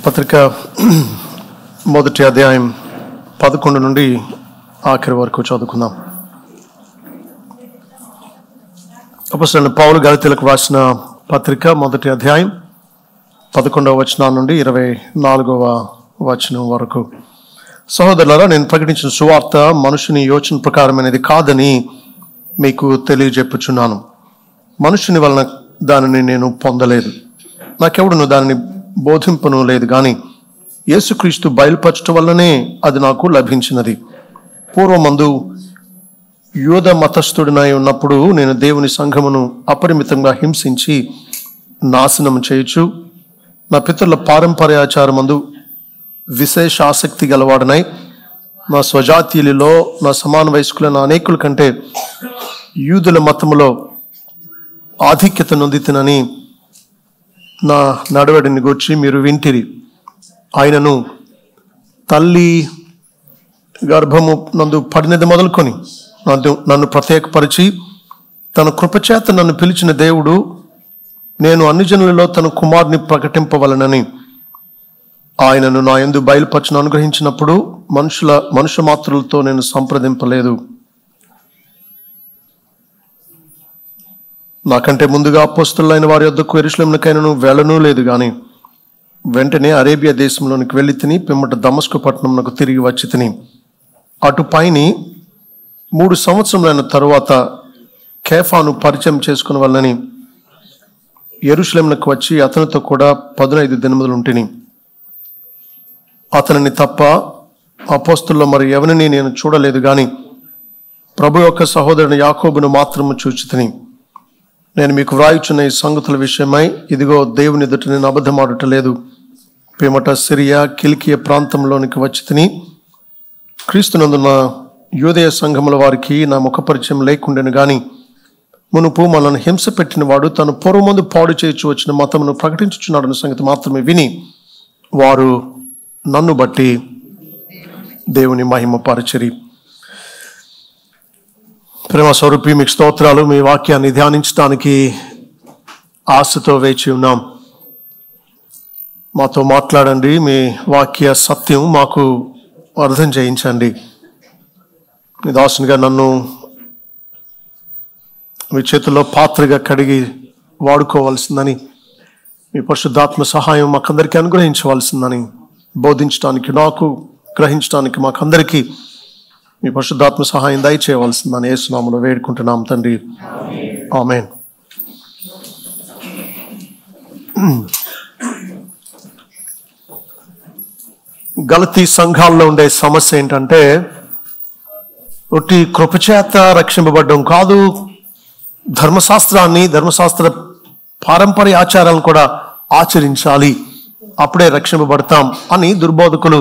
పత్రిక మొదటి అధ్యాయం 11 నుండి ఆఖరి వరకు చదువుకుందాం. అపోస్తలుడైన పౌలు గలతీయులకు రాసిన పత్రిక మొదటి అధ్యాయం 11వ వచనం నుండి 24వ వచనం వరకు. సహోదరులారా, నేను ప్రకటించిన సువార్త మనుషుని యోచన ప్రకారమైనది కాదని మీకు తెలియజెప్పుచున్నాను. మనుషుని వలన దానిని నేను పొందలేదు, నాకెవడును దానిని బోధింపను లేదు, కానీ యేసుక్రీస్తు బయలుపరచటం వల్లనే అది నాకు లభించినది. పూర్వమందు యూద మతస్థుడినై ఉన్నప్పుడు నేను దేవుని సంఘమును అపరిమితంగా హింసించి నాశనం చేయుచు, నా పితరుల పారంపర్యాచారమందు విశేష ఆసక్తి గలవాడనై నా స్వజాతీయులలో నా సమాన వయస్కులైన అనేకుల కంటే యూదుల మతములో ఆధిక్యత నొందితనని నా నడవడిని గూర్చి మీరు వింటిరి. ఆయనను తల్లి గర్భము నందు పడినది మొదలుకొని నన్ను ప్రత్యేకపరిచి తన కృపచేత నన్ను పిలిచిన దేవుడు నేను అన్ని జనులలో తన కుమారుని ప్రకటింపవలనని ఆయనను నా యందు బయలుపరచును అనుగ్రహించినప్పుడు మనుష్య మాత్రులతో నేను సంప్రదింపలేదు. నాకంటే ముందుగా అపోస్తలులైన వారి యొద్దకు యెరూషలేమునకైనను వెళ్ళనూ లేదు, కానీ వెంటనే అరేబియా దేశంలోనికి వెళ్ళి తిని పిమ్మట దమస్కు పట్టణంకు తిరిగి వచ్చి తిని అటు పైని 3 సంవత్సరములైన తరువాత కేఫాను పరిచయం చేసుకుని వాళ్ళని యెరూషలేమునకు వచ్చి అతనితో కూడా 15 దినములు ఉంటిని. అతనిని తప్ప అపోస్తలుల్లో మరి ఎవరిని నేను చూడలేదు, కానీ ప్రభు యొక్క సహోదరుని యాకోబును మాత్రము చూచితిని. నేను మీకు వ్రాయుచున్న ఈ సంగతుల విషయమై ఇదిగో దేవుని ఎదుట నేను అబద్ధమాడటలేదు. పిమ్మట సిరియా కిలికియ ప్రాంతంలోనికి వచ్చి తిని క్రీస్తునందున్న యూదయ సంఘముల వారికి నా ముఖపరిచయం లేకుండెను, గాని మునుపు మనల్ని హింస పెట్టిన వాడు తను పూర్వమందు పాడు చేయించు వచ్చిన మతమును ప్రకటించుచున్నాడన్న సంగతి మాత్రమే విని వారు నన్ను బట్టి దేవుని మహిమ పరిచరి. ప్రేమ స్వరూపి, మీకు స్తోత్రాలు. మీ వాక్యాన్ని ధ్యానించడానికి ఆశతో వేచి ఉన్నాం. మాతో మాట్లాడండి. మీ వాక్య సత్యం మాకు అర్థం చేయించండి. మీ దాసునిగా నన్ను మీ చేతుల్లో పాత్రగా కడిగి వాడుకోవాల్సిందని, మీ పరిశుద్ధాత్మ సహాయం మాకందరికీ అనుగ్రహించవలసిందని, బోధించడానికి నాకు, గ్రహించడానికి మాకందరికీ మీ పరిశుద్ధాత్మ సహాయం దయచేయవలసిందని యేసు నామములో వేడుకుంటున్నాం తండ్రి, ఆమేన్. గలతీ సంఘాల్లో ఉండే సమస్య ఏంటంటే, ఒట్టి కృపచేత రక్షింపబడ్డం కాదు, ధర్మశాస్త్ర పారంపర్య ఆచారాలను కూడా ఆచరించాలి, అప్పుడే రక్షింపబడతాం అని దుర్బోధకులు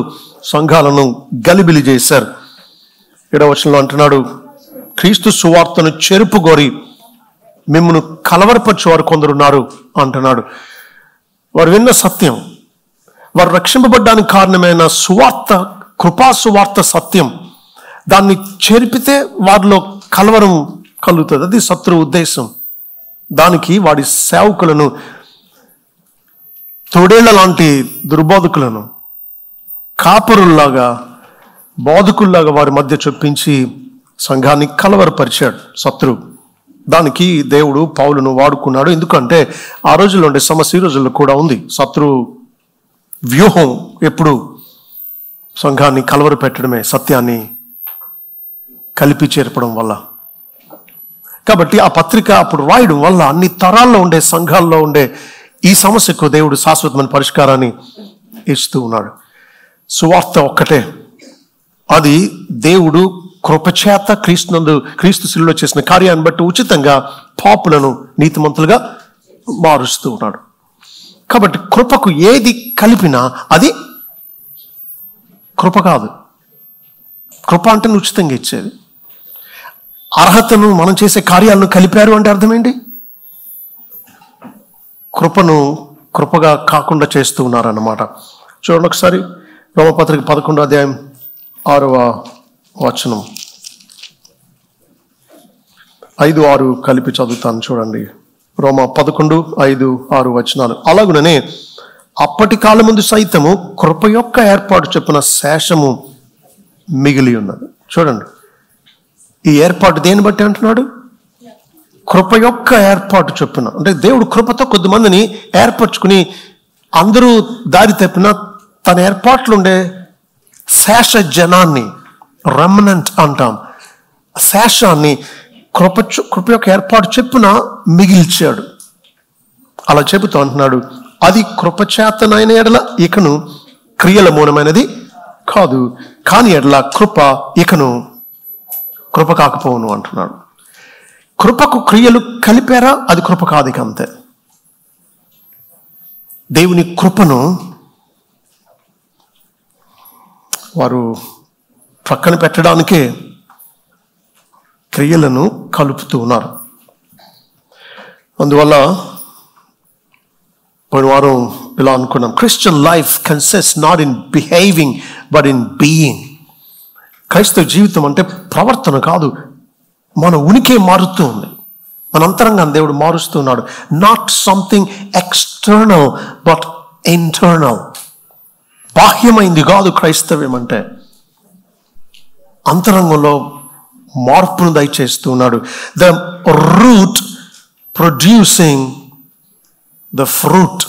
సంఘాలను గలిబిలి చేశారు. 7వ వచనంలో అంటున్నాడు, క్రీస్తు సువార్తను చెరుపుగోరి మిమ్మును కలవరపరచువారు కొందరున్నారు అంటున్నాడు. వారు విన్న సత్యం, వారు రక్షింపబడ్డానికి కారణమైన సువార్త, కృపా సువార్త సత్యం, దాన్ని చెరిపితే వారిలో కలవరం కలుగుతుంది. అది శత్రు ఉద్దేశం. దానికి వాడి సేవకులను, తోడేళ్ల లాంటి దుర్బోధకులను కాపరుల్లాగా, బోధకుల్లాగా వారి మధ్య చొప్పించి సంఘాన్ని కలవరపరిచాడు శత్రువు. దానికి దేవుడు పౌలును వాడుకున్నాడు. ఎందుకంటే ఆ రోజుల్లో ఉండే సమస్య ఈ రోజుల్లో కూడా ఉంది. శత్రువు వ్యూహం ఎప్పుడు సంఘాన్ని కలవర పెట్టడమే, సత్యాన్ని కలిపి చేర్పడం వల్ల. కాబట్టి ఆ పత్రిక అప్పుడు రాయడం వల్ల అన్ని తరాల్లో ఉండే సంఘాల్లో ఉండే ఈ సమస్యకు దేవుడు శాశ్వతమైన పరిష్కారాన్ని ఇస్తూ ఉన్నాడు. సువార్త ఒక్కటే, అది దేవుడు కృపచేత క్రీస్తు శిలువలో చేసిన కార్యాన్ని బట్టి ఉచితంగా పాపులను నీతిమంతులుగా మారుస్తూ ఉన్నాడు. కాబట్టి కృపకు ఏది కలిపినా అది కృప కాదు. కృప అంటే ఉచితంగా ఇచ్చేది. అర్హతను, మనం చేసే కార్యాలను కలిపారు అంటే అర్థం ఏంటి? కృపను కృపగా కాకుండా చేస్తూ ఉన్నారన్నమాట. చూడండి ఒకసారి రోమపత్రిక 11వ అధ్యాయం 6వ వచనం, 5-6 కలిపి చదువుతాను చూడండి. రోమా 11:5-6 వచనాలు. అలాగుననే అప్పటి కాలమందు సైతము కృప యొక్క ఏర్పాటు చొప్పున శేషము మిగిలి ఉన్నది. చూడండి, ఈ ఏర్పాటు దేన్ని బట్టి అంటున్నాడు? కృప యొక్క ఏర్పాటు చొప్పున. అంటే దేవుడు కృపతో కొద్దిమందిని ఏర్పరచుకుని అందరూ దారి తప్పిన తన ఏర్పాట్లు ఉండే శేష జనాన్ని, రెమనెంట్ అంటాం, శేషాన్ని కృప యొక్క ఏర్పాటు చొప్పున మిగిల్చాడు. అలా చెబుతూ అంటున్నాడు, అది కృపచేతనైన ఎడల ఇకను క్రియల మూలమైనది కాదు, కాని ఎడల కృప ఇకను కృప కాకపోవును అంటున్నాడు. కృపకు క్రియలు కలిపారా, అది కృప కాదు, ఇక అంతే. దేవుని కృపను వారు ప్రక్కన పెట్టడానికే క్రియలను కలుపుతూ ఉన్నారు. అందువల్ల పోయిన వారం ఇలా అనుకున్నాం, Christian life consist not in behaving but in being. క్రైస్తవ జీవితం అంటే ప్రవర్తన కాదు, మన ఉనికి మారుతూ ఉంది, మన అంతరంగాన్ని దేవుడు మారుస్తున్నాడు. Not something external but internal. బాహ్యమైంది కాదు క్రైస్తవ్యం అంటే, అంతరంగంలో మార్పును దయచేస్తున్నాడు. The root producing the fruit.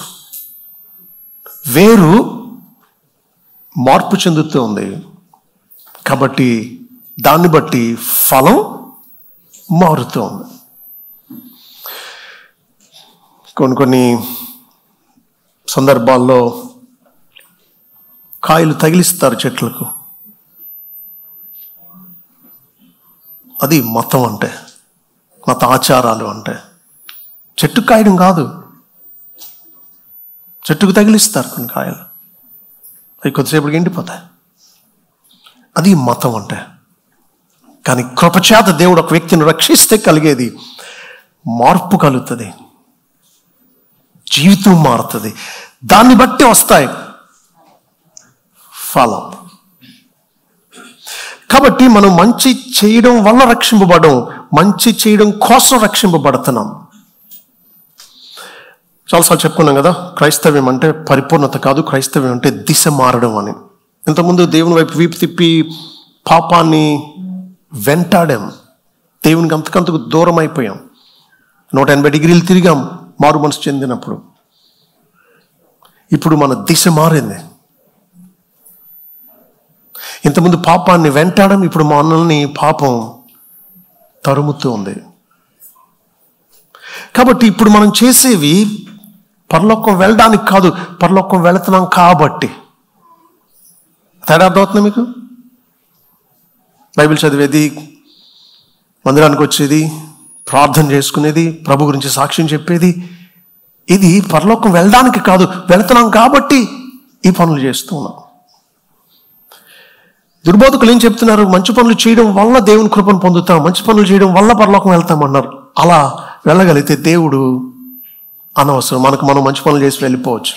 వేరు మార్పు చెందుతూ ఉంది కాబట్టి దాన్ని బట్టి ఫలం మారుతుంది. కొన్ని సందర్భాల్లో కాయలు తగిలిస్తారు చెట్లకు. అది మతం అంటే, మత ఆచారాలు అంటే. చెట్టు కాయడం కాదు, చెట్టుకు తగిలిస్తారు కొన్ని కాయలు, అవి కొద్దిసేపటికి ఎండిపోతాయి. అది మతం అంటే. కానీ కృపచేత దేవుడు ఒక వ్యక్తిని రక్షిస్తే కలిగేది మార్పు కలుగుతుంది, జీవితం మారుతుంది. దాన్ని బట్టి వస్తాయి ఫలం. కాబట్టి మనం మంచి చేయడం వల్ల రక్షింపబడం, మంచి చేయడం కోసం రక్షింపబడుతున్నాం. చాలాసార్లు చెప్పుకున్నాం కదా, క్రైస్తవ్యం అంటే పరిపూర్ణత కాదు, క్రైస్తవ్యం అంటే దిశ మారడం అని. ఇంతకుముందు దేవుని వైపు వీపు తిప్పి పాపాన్ని వెంటాడాం, దేవునికి అంతకంతకు దూరం అయిపోయాం, 180 డిగ్రీలు తిరిగాం మారు మనసు చెందినప్పుడు. ఇప్పుడు మన దిశ మారింది. ఇంతకుముందు పాపాన్ని వెంటాడడం, ఇప్పుడు మనల్ని పాపం తరుముతూ ఉంది. కాబట్టి ఇప్పుడు మనం చేసేవి పరలోకం వెళ్ళడానికి కాదు, పరలోకం వెళుతున్నాం కాబట్టి. తేడా అర్థమవుతుంది మీకు? బైబిల్ చదివేది, మందిరానికి వచ్చేది, ప్రార్థన చేసుకునేది, ప్రభు గురించి సాక్ష్యం చెప్పేది, ఇది పరలోకం వెళ్ళడానికి కాదు, వెళుతున్నాం కాబట్టి ఈ పనులు చేస్తూ ఉన్నాం. దుర్బోధకులు ఏం చెప్తున్నారు? మంచి పనులు చేయడం వల్ల దేవుని కృపను పొందుతాం, మంచి పనులు చేయడం వల్ల పరలోకం వెళ్తామన్నారు. అలా వెళ్ళగలిగితే దేవుడు అనవసరం, మనం మంచి పనులు చేసి వెళ్ళిపోవచ్చు.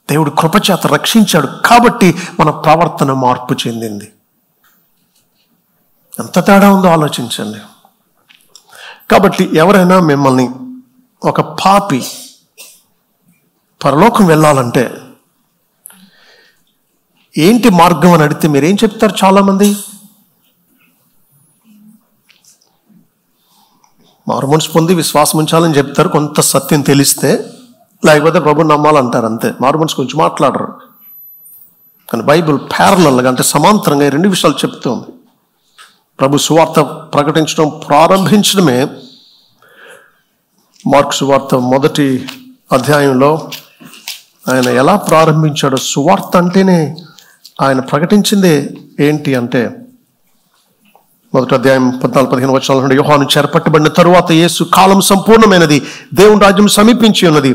దేవుడు కృపచేత రక్షించాడు కాబట్టి మన ప్రవర్తన మార్పు చెందింది. ఎంత తేడా ఉందో ఆలోచించండి. కాబట్టి ఎవరైనా మిమ్మల్ని, ఒక పాపి పరలోకం వెళ్ళాలంటే ఏంటి మార్గం అని అడిగితే మీరేం చెప్తారు? చాలామంది మారుమనసు పొంది విశ్వాసం ఉంచాలని చెప్తారు, కొంత సత్యం తెలిస్తే, లేకపోతే ప్రభుని నమ్మాలంటారు, అంతే. మారుమనసు గురించి మాట్లాడరు. కానీ బైబిల్ ప్యారలల్గా అంటే సమాంతరంగా ఈ రెండు విషయాలు చెప్తుంది. ప్రభు సువార్త ప్రకటించడం ప్రారంభించడమే, మార్కు సువార్త 1వ అధ్యాయంలో ఆయన ఎలా ప్రారంభించాడో, సువార్త అంటేనే ఆయన ప్రకటించిందే ఏంటి అంటే, 1వ అధ్యాయం 14-15 వచనాలు, యోహాను చేరపట్టబడిన తరువాత యేసు, కాలం సంపూర్ణమైనది, దేవుని రాజ్యం సమీపించి ఉన్నది,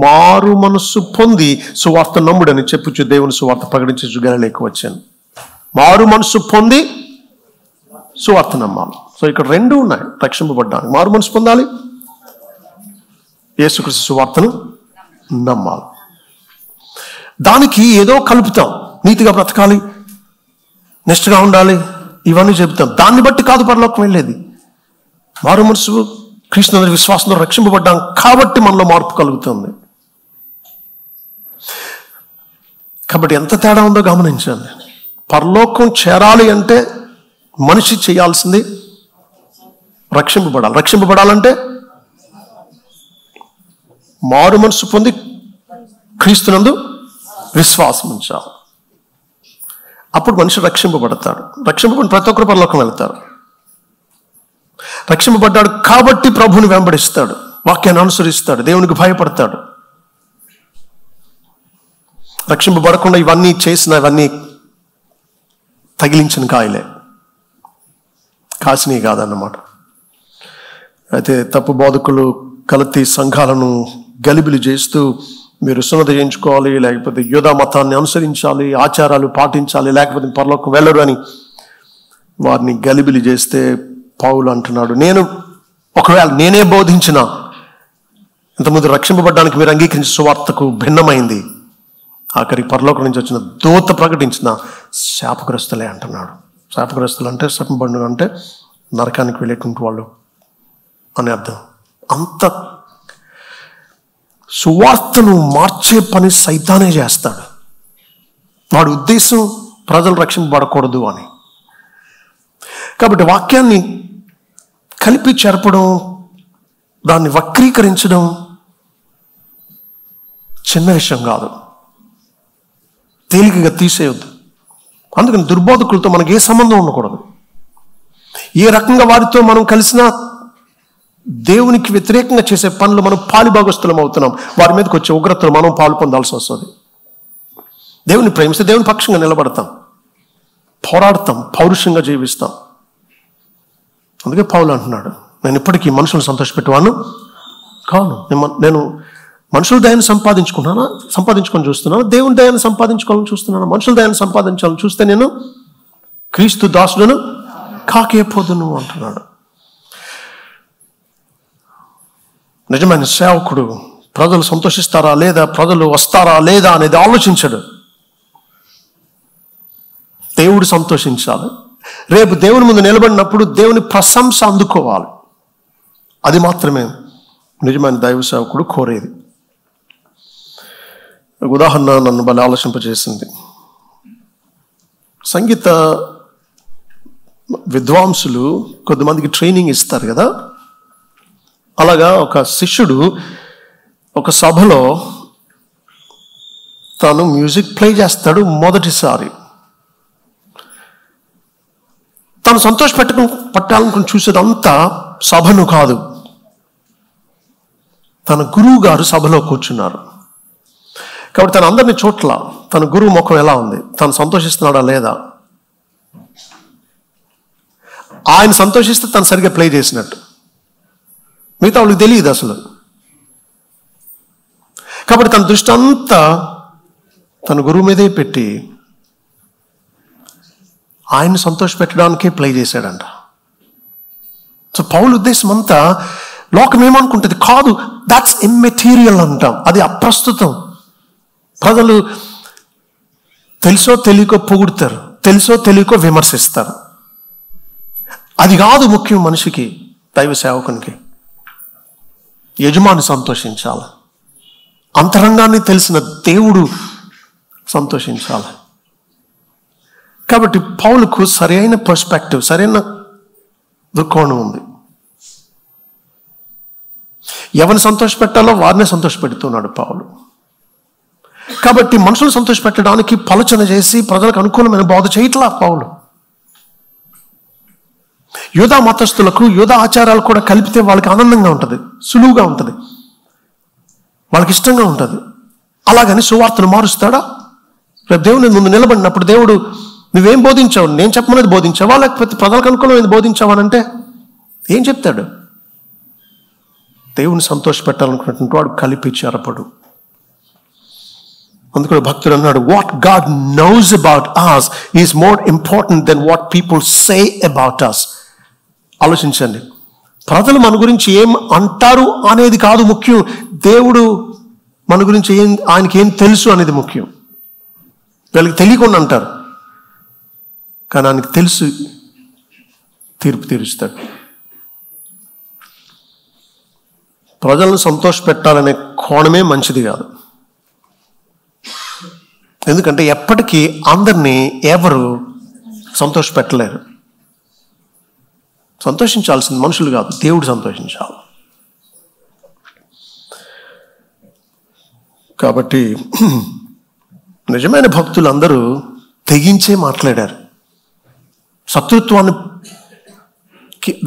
మారు మనస్సు పొంది సువార్త నమ్ముడని చెప్పుచు దేవుని సువార్త ప్రకటించు గలిలయకు వచ్చాను. మారు మనస్సు పొంది సువార్త నమ్మాలి. సో ఇక్కడ రెండు ఉన్నాయి రక్షింపబడ్డానికి. మారు మనసు పొందాలి, యేసుక్రీస్తు సువార్తను నమ్మాలి. దానికి ఏదో కలుపుతాం, నీతిగా బ్రతకాలి, నిష్ఠగా ఉండాలి, ఇవన్నీ చెబుతాం. దాన్ని బట్టి కాదు పరలోకం వెళ్ళేది. మారు మనసు, కృష్ణ విశ్వాసంలో రక్షింపబడ్డాం కాబట్టి మనలో మార్పు కలుగుతుంది. కాబట్టి ఎంత తేడా ఉందో గమనించండి. పరలోకం చేరాలి అంటే మనిషి చేయాల్సింది రక్షింపబడాలి. రక్షింపబడాలంటే మారు మనసు పొంది క్రీస్తునందు విశ్వాసం ఉంచాలి. అప్పుడు మనిషి రక్షింపబడతాడు. రక్షింపబడిన ప్రతి ఒక్కరు పరలోకం వెళ్తారు. రక్షింపబడ్డాడు కాబట్టి ప్రభువుని వెంబడిస్తాడు, వాక్యాన్ని అనుసరిస్తాడు, దేవునికి భయపడతాడు. రక్షింపబడకుండా ఇవన్నీ చేసిన, ఇవన్నీ తగిలించిన కాయలే, కాసినవి కాదన్నమాట. అయితే తప్పు బోధకులు కల్తీ సంఘాలను గలిబిలి చేస్తూ మీరు సున్నత చేయించుకోవాలి, లేకపోతే యోధా మతాన్ని అనుసరించాలి, ఆచారాలు పాటించాలి, లేకపోతే పరలోకం వెళ్ళరు అని వారిని గలిబిలి చేస్తే పౌలు అంటున్నాడు, ఒకవేళ నేనే బోధించిన ఇంతకుముందు రక్షింపబడ్డానికి మీరు అంగీకరించిన సువార్తకు భిన్నమైంది, ఆఖరి పరలోకం నుంచి వచ్చిన దూత ప్రకటించిన శాపగ్రస్తులే అంటున్నాడు. శాపగ్రస్తులు అంటే శాపబడిన అంటే నరకానికి వెళ్ళేటువంటి వాళ్ళు అని అర్థం. అంత సువార్తను మార్చే పని సైతానే చేస్తాడు. వాడి ఉద్దేశం ప్రజలు రక్షింపబడకూడదు అని. కాబట్టి వాక్యాన్ని కలిపి చెరపడం, దాన్ని వక్రీకరించడం చిన్న విషయం కాదు, తేలికగా తీసేయొద్దు. అందుకని దుర్బోధకులతో మనకి ఏ సంబంధం ఉండకూడదు. ఏ రకంగా వారితో మనం కలిసినా దేవునికి వ్యతిరేకంగా చేసే పనులు మనం పాలిభాగస్తులం అవుతున్నాం. వారి మీదకి వచ్చే ఉగ్రతలు మనం పాలు పొందాల్సి వస్తుంది. దేవుని ప్రేమిస్తే దేవుని పక్షంగా నిలబడతాం, పోరాడతాం, పౌరుషంగా జీవిస్తాం. అందుకే పౌలు అంటున్నాడు, నేను ఇప్పటికీ మనుషులను సంతోషపెట్టేవాను కాను. నేను మనుషుల దయాన్ని సంపాదించుకొని చూస్తున్నాను, దేవుని దయాన్ని సంపాదించుకోవాలని చూస్తున్నాను. మనుషుల దయాన్ని సంపాదించాలని చూస్తే నేను క్రీస్తు దాసుడును కాకేపోదును అంటున్నాడు. నిజమైన సేవకుడు ప్రజలు సంతోషిస్తారా లేదా, ప్రజలు వస్తారా లేదా అనేది ఆలోచించడు. దేవుడు సంతోషించాలి. రేపు దేవుని ముందు నిలబడినప్పుడు దేవుని ప్రశంస అందుకోవాలి. అది మాత్రమే నిజమైన దైవ సేవకుడు కోరేది. ఉదాహరణ నన్ను భలే ఆలోచింపజేసింది. సంగీత విద్వాంసులు కొద్దిమందికి ట్రైనింగ్ ఇస్తారు కదా. అలాగా ఒక శిష్యుడు ఒక సభలో తాను మ్యూజిక్ ప్లే చేస్తాడు. మొదటిసారి తాను పట్టాలనుకుని చూసేదంతా సభను కాదు, తన గురువు గారు సభలో కూర్చున్నారు. కాబట్టి తన అందరినీ చోట్ల తన గురువు ముఖం ఎలా ఉంది, తను సంతోషిస్తున్నాడా లేదా, ఆయన సంతోషిస్తే తను సరిగ్గా ప్లే చేసినట్టు, మిగతా వాళ్ళకి తెలియదు అసలు. కాబట్టి తన దృష్టి అంతా తన గురువు మీదే పెట్టి ఆయన్ని సంతోషపెట్టడానికే ప్లే చేశాడంట. సో పౌలు ఉద్దేశం అంతా లోకం ఏమనుకుంటుంది కాదు, దాట్స్ ఇమ్మెటీరియల్ అంటాం, అది అప్రస్తుతం. ప్రజలు తెలుసో తెలియకో పొగుడుతారు, తెలుసో తెలియకో విమర్శిస్తారు. అది కాదు ముఖ్యం మనిషికి, దైవ సేవకునికి. యజమాని సంతోషించాలి, అంతరంగాన్ని తెలిసిన దేవుడు సంతోషించాలి. కాబట్టి పౌలుకు సరైన పర్స్పెక్టివ్, సరైన దృక్కోణం ఉంది. ఎవరిని సంతోషపెట్టాలో వారినే సంతోషపెడుతున్నాడు పౌలు. కాబట్టి మనుషులు సంతోషపెట్టడానికి పలుచన చేసి ప్రజలకు అనుకూలమైన బోధ చేయట్లా పౌలు. యూదా మతస్థులకు యూదా ఆచారాలు కూడా కలిపితే వాళ్ళకి ఆనందంగా ఉంటుంది, సులువుగా ఉంటుంది, వాళ్ళకి ఇష్టంగా ఉంటుంది. అలాగని సువార్తను మారుస్తాడా? రేపు దేవుని ముందు నిలబడినప్పుడు దేవుడు నువ్వేం బోధించావు, నేను చెప్పమనేది బోధించావా లేకపోతే ప్రజలకు అనుకూలమైనది బోధించావా అంటే ఏం చెప్తాడు? దేవుని సంతోషపెట్టాలనుకున్నటువంటి వాడు కలిపి చెరపడు. అందుకని భక్తుడు అన్నాడు, what God knows about us is more important than what people say about us. ఆలోచించండి, ప్రజలు మన గురించి ఏం అంటారు అనేది కాదు ముఖ్యం, దేవుడు మన గురించి ఆయనకి ఏం తెలుసు అనేది ముఖ్యం. వీళ్ళకి తెలియకుండా అంటారు, కానీ ఆయనకి తెలుసు, తీర్పు తీరుస్తాడు. ప్రజలను సంతోషపెట్టాలనే కోణమే మంచిది కాదు. ఎందుకంటే ఎప్పటికీ అందరినీ ఎవరు సంతోషపెట్టలేరు. సంతోషించాల్సింది మనుషులు కాదు, దేవుడు సంతోషించాలి. కాబట్టి నిజమైన భక్తులు అందరూ తెగించే మాట్లాడారు. శత్రుత్వాన్ని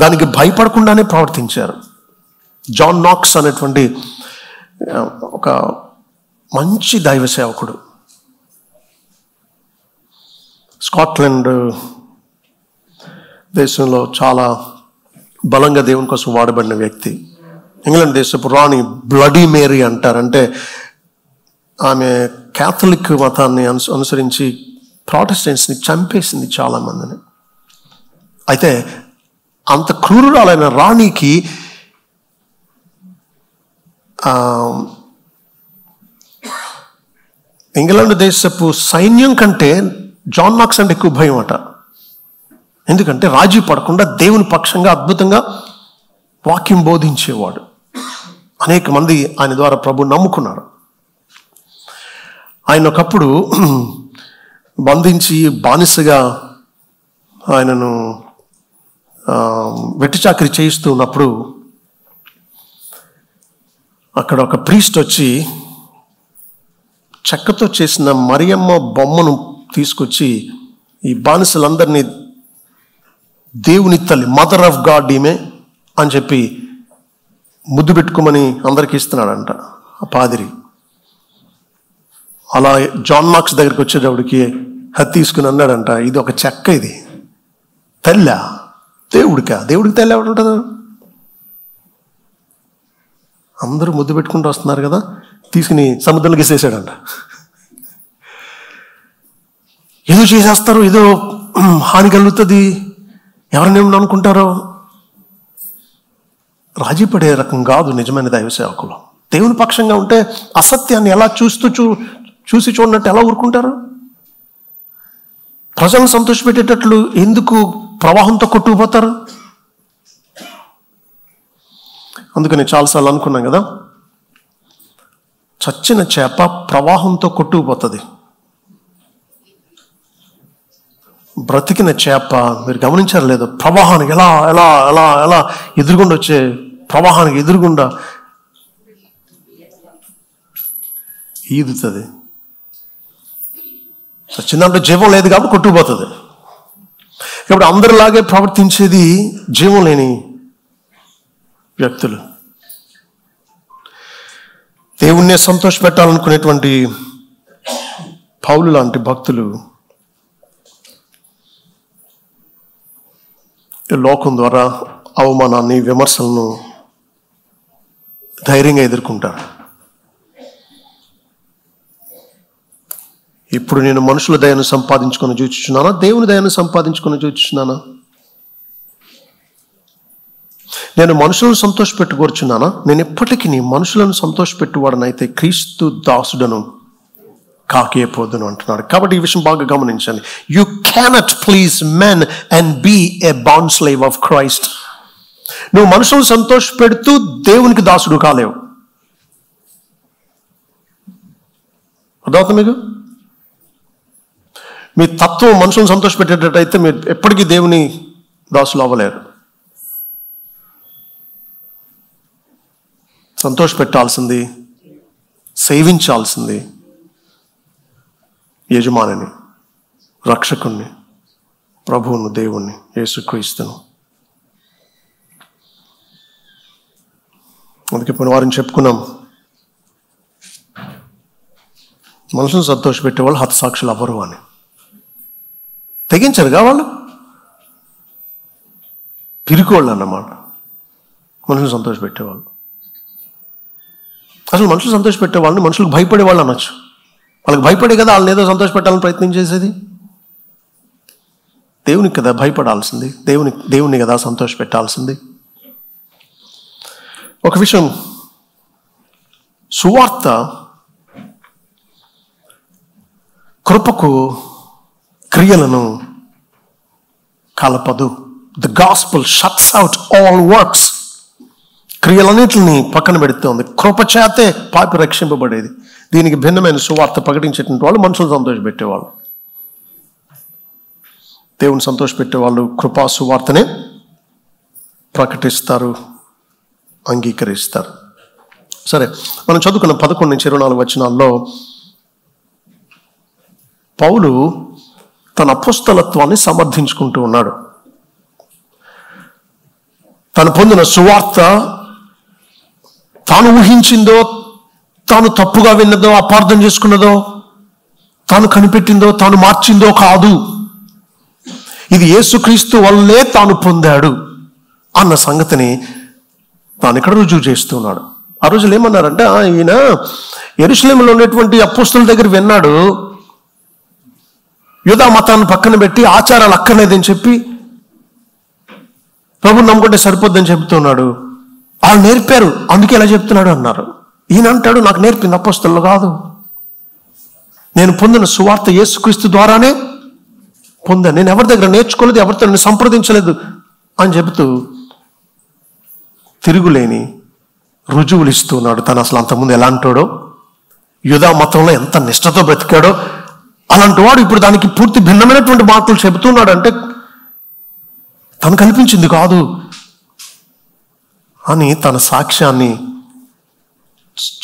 దానికి భయపడకుండానే ప్రవర్తించారు. జాన్ నాక్స్ అనేటువంటి ఒక మంచి దైవ సేవకుడు, స్కాట్లాండ్ దేశంలో చాలా బలంగా దేవుని కోసం వాడబడిన వ్యక్తి. ఇంగ్లాండ్ దేశపు రాణి బ్లడీ మేరీ అంటారు. అంటే ఆమె క్యాథలిక్ మతాన్ని అనుసరించి ప్రాటెస్టెంట్స్ని చంపేసింది చాలామందిని. అయితే అంత క్రూరురాలైన రాణికి ఇంగ్లాండ్ దేశపు సైన్యం కంటే జాన్ నాక్స్ అంటే ఎక్కువ భయం అట. ఎందుకంటే రాజీ పడకుండా దేవుని పక్షంగా అద్భుతంగా వాక్యం బోధించేవాడు. అనేక మంది ఆయన ద్వారా ప్రభు నమ్ముకున్నారు. ఆయన ఒకప్పుడు బంధించి బానిసగా ఆయనను వెట్టి చాకరీ చేయిస్తూ ఉన్నప్పుడు అక్కడ ఒక ప్రీస్ట్ వచ్చి చెక్కతో చేసిన మరియమ్మ బొమ్మను తీసుకొచ్చి ఈ బానిసలందరినీ దేవుని తల్లి, మదర్ ఆఫ్ గాడ్ ఈమె అని చెప్పి ముద్దు పెట్టుకోమని అందరికీ ఇస్తున్నాడంట ఆ పాదిరి. అలా జాన్ నాక్స్ దగ్గరికి వచ్చేటప్పటికి అది తీసుకుని అన్నాడంట, ఇది ఒక చెక్క, ఇది తల్లా దేవుడికి తల్లి ఎవరు ఉంటుంది? అందరూ ముద్దు పెట్టుకుంటూ వస్తున్నారు కదా, తీసుకుని సముద్రంలోకి వేసేసాడంట. ఏదో చేసేస్తారు, ఏదో హాని కలుగుతుంది, ఎవరినేమో అనుకుంటారో. రాజీ పడే రకం కాదు నిజమైన దైవ సేవకులు. దేవుని పక్షంగా ఉంటే అసత్యాన్ని ఎలా చూసి చూడనట్టు ఎలా ఊరుకుంటారు? ప్రజలను సంతోషపెట్టేటట్లు ఎందుకు ప్రవాహంతో కొట్టుకుపోతారు? అందుకని చాలాసార్లు అనుకున్నాం కదా, చచ్చిన చేప ప్రవాహంతో కొట్టుకుపోతుంది, బ్రతికిన చేప మీరు గమనించారు లేదు, ప్రవాహానికి ఎలా ఎలా ఎలా ఎలా ఎదురుగుండా వచ్చే ప్రవాహానికి ఎదురుగుండా ఈదుతుంది. చచ్చిందంటే జీవం లేదు కాబట్టి కొట్టుకుపోతుంది. కాబట్టి అందరిలాగే ప్రవర్తించేది జీవం లేని వ్యక్తులు. దేవుణ్ణే సంతోషపెట్టాలనుకునేటువంటి పౌలు లాంటి భక్తులు లోకం ద్వారా అవమానాన్ని, విమర్శలను ధైర్యంగా ఎదుర్కొంటారు. ఇప్పుడు నేను మనుషుల దయను సంపాదించుకొని చూచుచున్నానా, దేవుని దయను సంపాదించుకొని చూచుచున్నానా? నేను మనుషులను సంతోషపెట్టుకోరుచున్నానా? నేను ఎప్పటికీ మనుషులను సంతోషపెట్టువాడనైతే క్రీస్తు దాసుడను కాకేపోదును అంటున్నాడు. కాబట్టి ఈ విషయం బాగా గమనించండి. You cannot please men and be a bond slave of Christ. నువ్వు మనుషులను సంతోషపెడుతూ దేవునికి దాసుడు కాలేవు. అర్థమవుతుంది మీకు? మీ తత్వం మనుషులను సంతోషపెట్టేటట్టయితే మీరు ఎప్పటికీ దేవుని దాసులు అవ్వలేరు. సంతోషపెట్టాల్సింది, సేవించాల్సింది యజమానిని, రక్షకుణ్ణి, ప్రభువును, దేవుణ్ణి, యేసుక్రీస్తును. అందుకే పోయిన వారిని చెప్పుకున్నాం, మనుషులను సంతోషపెట్టే వాళ్ళు హతసాక్షులు అవ్వరు అని. తెగించరుగా వాళ్ళు, పిరికోళ్ళు అన్నమాట మనుషులు సంతోషపెట్టేవాళ్ళు. అసలు మనుషులు సంతోషపెట్టే వాళ్ళని మనుషులకు భయపడే వాళ్ళు అనొచ్చు. వాళ్ళకి భయపడే కదా వాళ్ళని ఏదో సంతోషపెట్టాలని ప్రయత్నం చేసేది. దేవునికి కదా భయపడాల్సింది, దేవుని కదా సంతోషపెట్టాల్సింది. ఒక విషయం, సువార్త కృపకు క్రియలను కలపదు. The gospel shuts out all works. క్రియలన్నిటిని పక్కన పెడుతుంది. కృప చేతే పాపి రక్షింపబడేది. దీనికి భిన్నమైన సువార్త ప్రకటించేటువంటి వాళ్ళు మనుషులు సంతోషపెట్టేవాళ్ళు. దేవుని సంతోషపెట్టే వాళ్ళు కృపా సువార్తనే ప్రకటిస్తారు, అంగీకరిస్తారు. సరే, మనం చదువుకున్న 11 నుంచి 24 వచనాల్లో పౌలు తన అపోస్తలత్వాన్ని సమర్థించుకుంటూ ఉన్నాడు. తను పొందిన సువార్త తాను ఊహించిందో, తాను తప్పుగా విన్నదో, అపార్థం చేసుకున్నదో, తాను కనిపెట్టిందో, తాను మార్చిందో కాదు. ఇది యేసుక్రీస్తు వల్లే తాను పొందాడు అన్న సంగతిని తాను ఇక్కడ రుజువు చేస్తున్నాడు. ఆ రోజులు ఏమన్నారంటే, ఈయన యెరూషలేములో ఉన్నటువంటి అపోస్తలుల దగ్గర విన్నాడు, యూదా మతాన్ని పక్కన పెట్టి ఆచారాలు అక్కర్లేదని చెప్పి ప్రభుని నమ్ముకుంటే సరిపోద్దని చెబుతున్నాడు. వాళ్ళు నేర్పారు, అందుకే ఇలా చెప్తున్నాడు అన్నారు. ఈయన అంటాడు, నాకు నేర్పింది అపోస్తలులు కాదు, నేను పొందిన సువార్త యేసుక్రీస్తు ద్వారానే పొందాను, నేను ఎవరి దగ్గర నేర్చుకోలేదు, ఎవరితో నేను సంప్రదించలేదు అని చెబుతూ తిరుగులేని రుజువులు ఇస్తున్నాడు. తను అసలు అంతకుముందు ఎలాంటోడో, యూదా మతంలో ఎంత నిష్ఠతో బ్రతికాడో అలాంటి వాడు ఇప్పుడు దానికి పూర్తి భిన్నమైనటువంటి మాటలు చెబుతున్నాడు. అంటే తను కల్పించింది కాదు అని తన సాక్ష్యాన్ని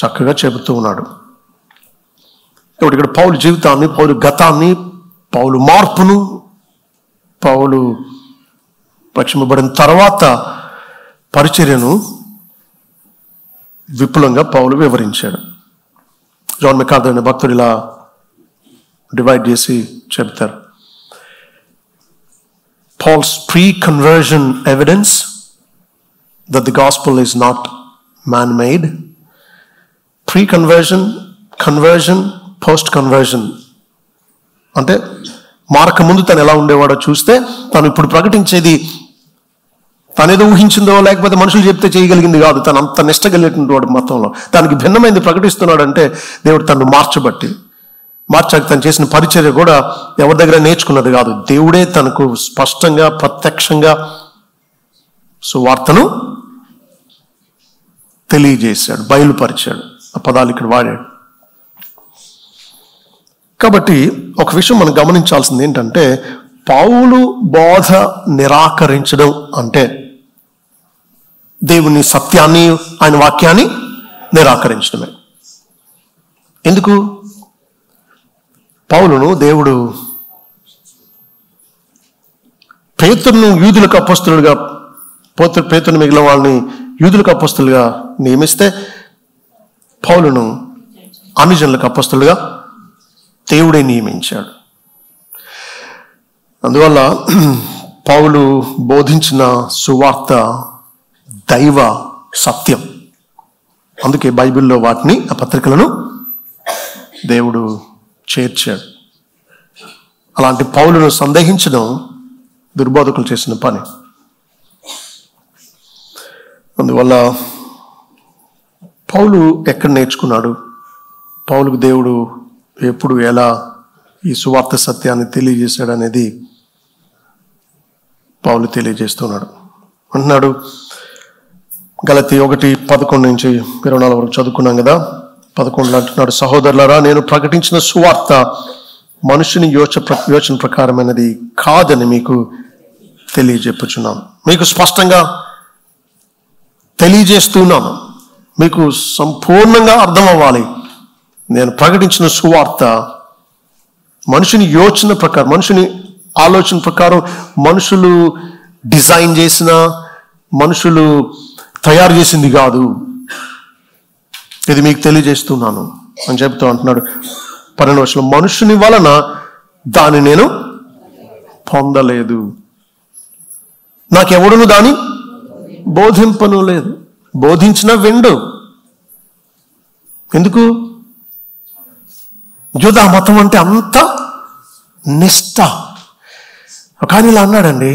చక్కగా చెబుతూ ఉన్నాడు. ఇప్పుడు ఇక్కడ పౌలు జీవితాన్ని, పౌలు గతాన్ని, పౌలు మార్పును, పౌలు రక్షింపబడిన తర్వాత పరిచర్యను విపులంగా పౌలు వివరించాడు. జాన్ మెకార్థర్ అనే భక్తుడు ఇలా డివైడ్ చేసి చెప్తారు. Paul's pre-conversion evidence that the gospel is not man-made. Pre-conversion, conversion, post-conversion. అంటే మారక ముందు తను ఎలా ఉండేవాడో చూస్తే, తను ఇప్పుడు ప్రకటించేది తనేదో ఊహించిందో లేకపోతే మనుషులు చెప్తే చేయగలిగింది కాదు. తను అంత నిష్ట కలిగినటువంటి వాడు మతంలో. దానికి భిన్నమైంది ప్రకటిస్తున్నాడు అంటే దేవుడు తను మార్చాక తను చేసిన పరిచర్య కూడా ఎవరి దగ్గర నేర్చుకున్నది కాదు. దేవుడే తనకు స్పష్టంగా, ప్రత్యక్షంగా సువార్తను తెలియజేశాడు, బయలుపరిచాడు. ఆ పదాలు ఇక్కడ వాడాడు. కాబట్టి ఒక విషయం మనం గమనించాల్సింది ఏంటంటే, పౌలు బోధ నిరాకరించడం అంటే దేవుని సత్యాన్ని, ఆయన వాక్యాన్ని నిరాకరించడమే. ఎందుకు? పౌలును దేవుడు పేతురును యూదులకు అపోస్తలుడుగా, పేతురును మిగిలిన వాళ్ళని యూదులకు అపోస్తలుగా నియమిస్తే, పౌలును అన్యజనులకు అపోస్తలుగా దేవుడే నియమించాడు. అందువల్ల పౌలు బోధించిన సువార్త దైవ సత్యం. అందుకే బైబిల్లో వాటిని, ఆ పత్రికలను దేవుడు చేర్చాడు. అలాంటి పౌలును సందేహించడం దుర్బోధకులు చేసిన పని. అందువల్ల పౌలు ఎక్కడ నేర్చుకున్నాడు, పౌలుకు దేవుడు ఎప్పుడు ఎలా ఈ సువార్త సత్యాన్ని తెలియజేశాడు అనేది పౌలు తెలియజేస్తున్నాడు. అంటున్నాడు, గలతీ 1:11 నుంచి 24 వరకు చదువుకున్నాం కదా. 11 అంటున్నాడు, సహోదరులారా, నేను ప్రకటించిన సువార్త మనుషుని యోచన ప్రకారమైనది కాదని మీకు తెలియజెప్పుచున్నాను. మీకు స్పష్టంగా తెలియజేస్తున్నాను, మీకు సంపూర్ణంగా అర్థం అవ్వాలి. నేను ప్రకటించిన సువార్త మనుషుని యోచన ప్రకారం, మనుషుని ఆలోచన ప్రకారం, మనుషులు డిజైన్ చేసిన, మనుషులు తయారు చేసింది కాదు. ఇది మీకు తెలియజేస్తున్నాను అని చెప్తూ అంటున్నాడు. 12వ వచనం, మనుషుని వలన దాన్ని నేను పొందలేదు, నాకెవడును దాన్ని బోధింపను లేదు. బోధించిన విండు. ఎందుకు? యూదా మతం అంటే అంత నిష్ఠ. కానీ ఇలా అన్నాడండి,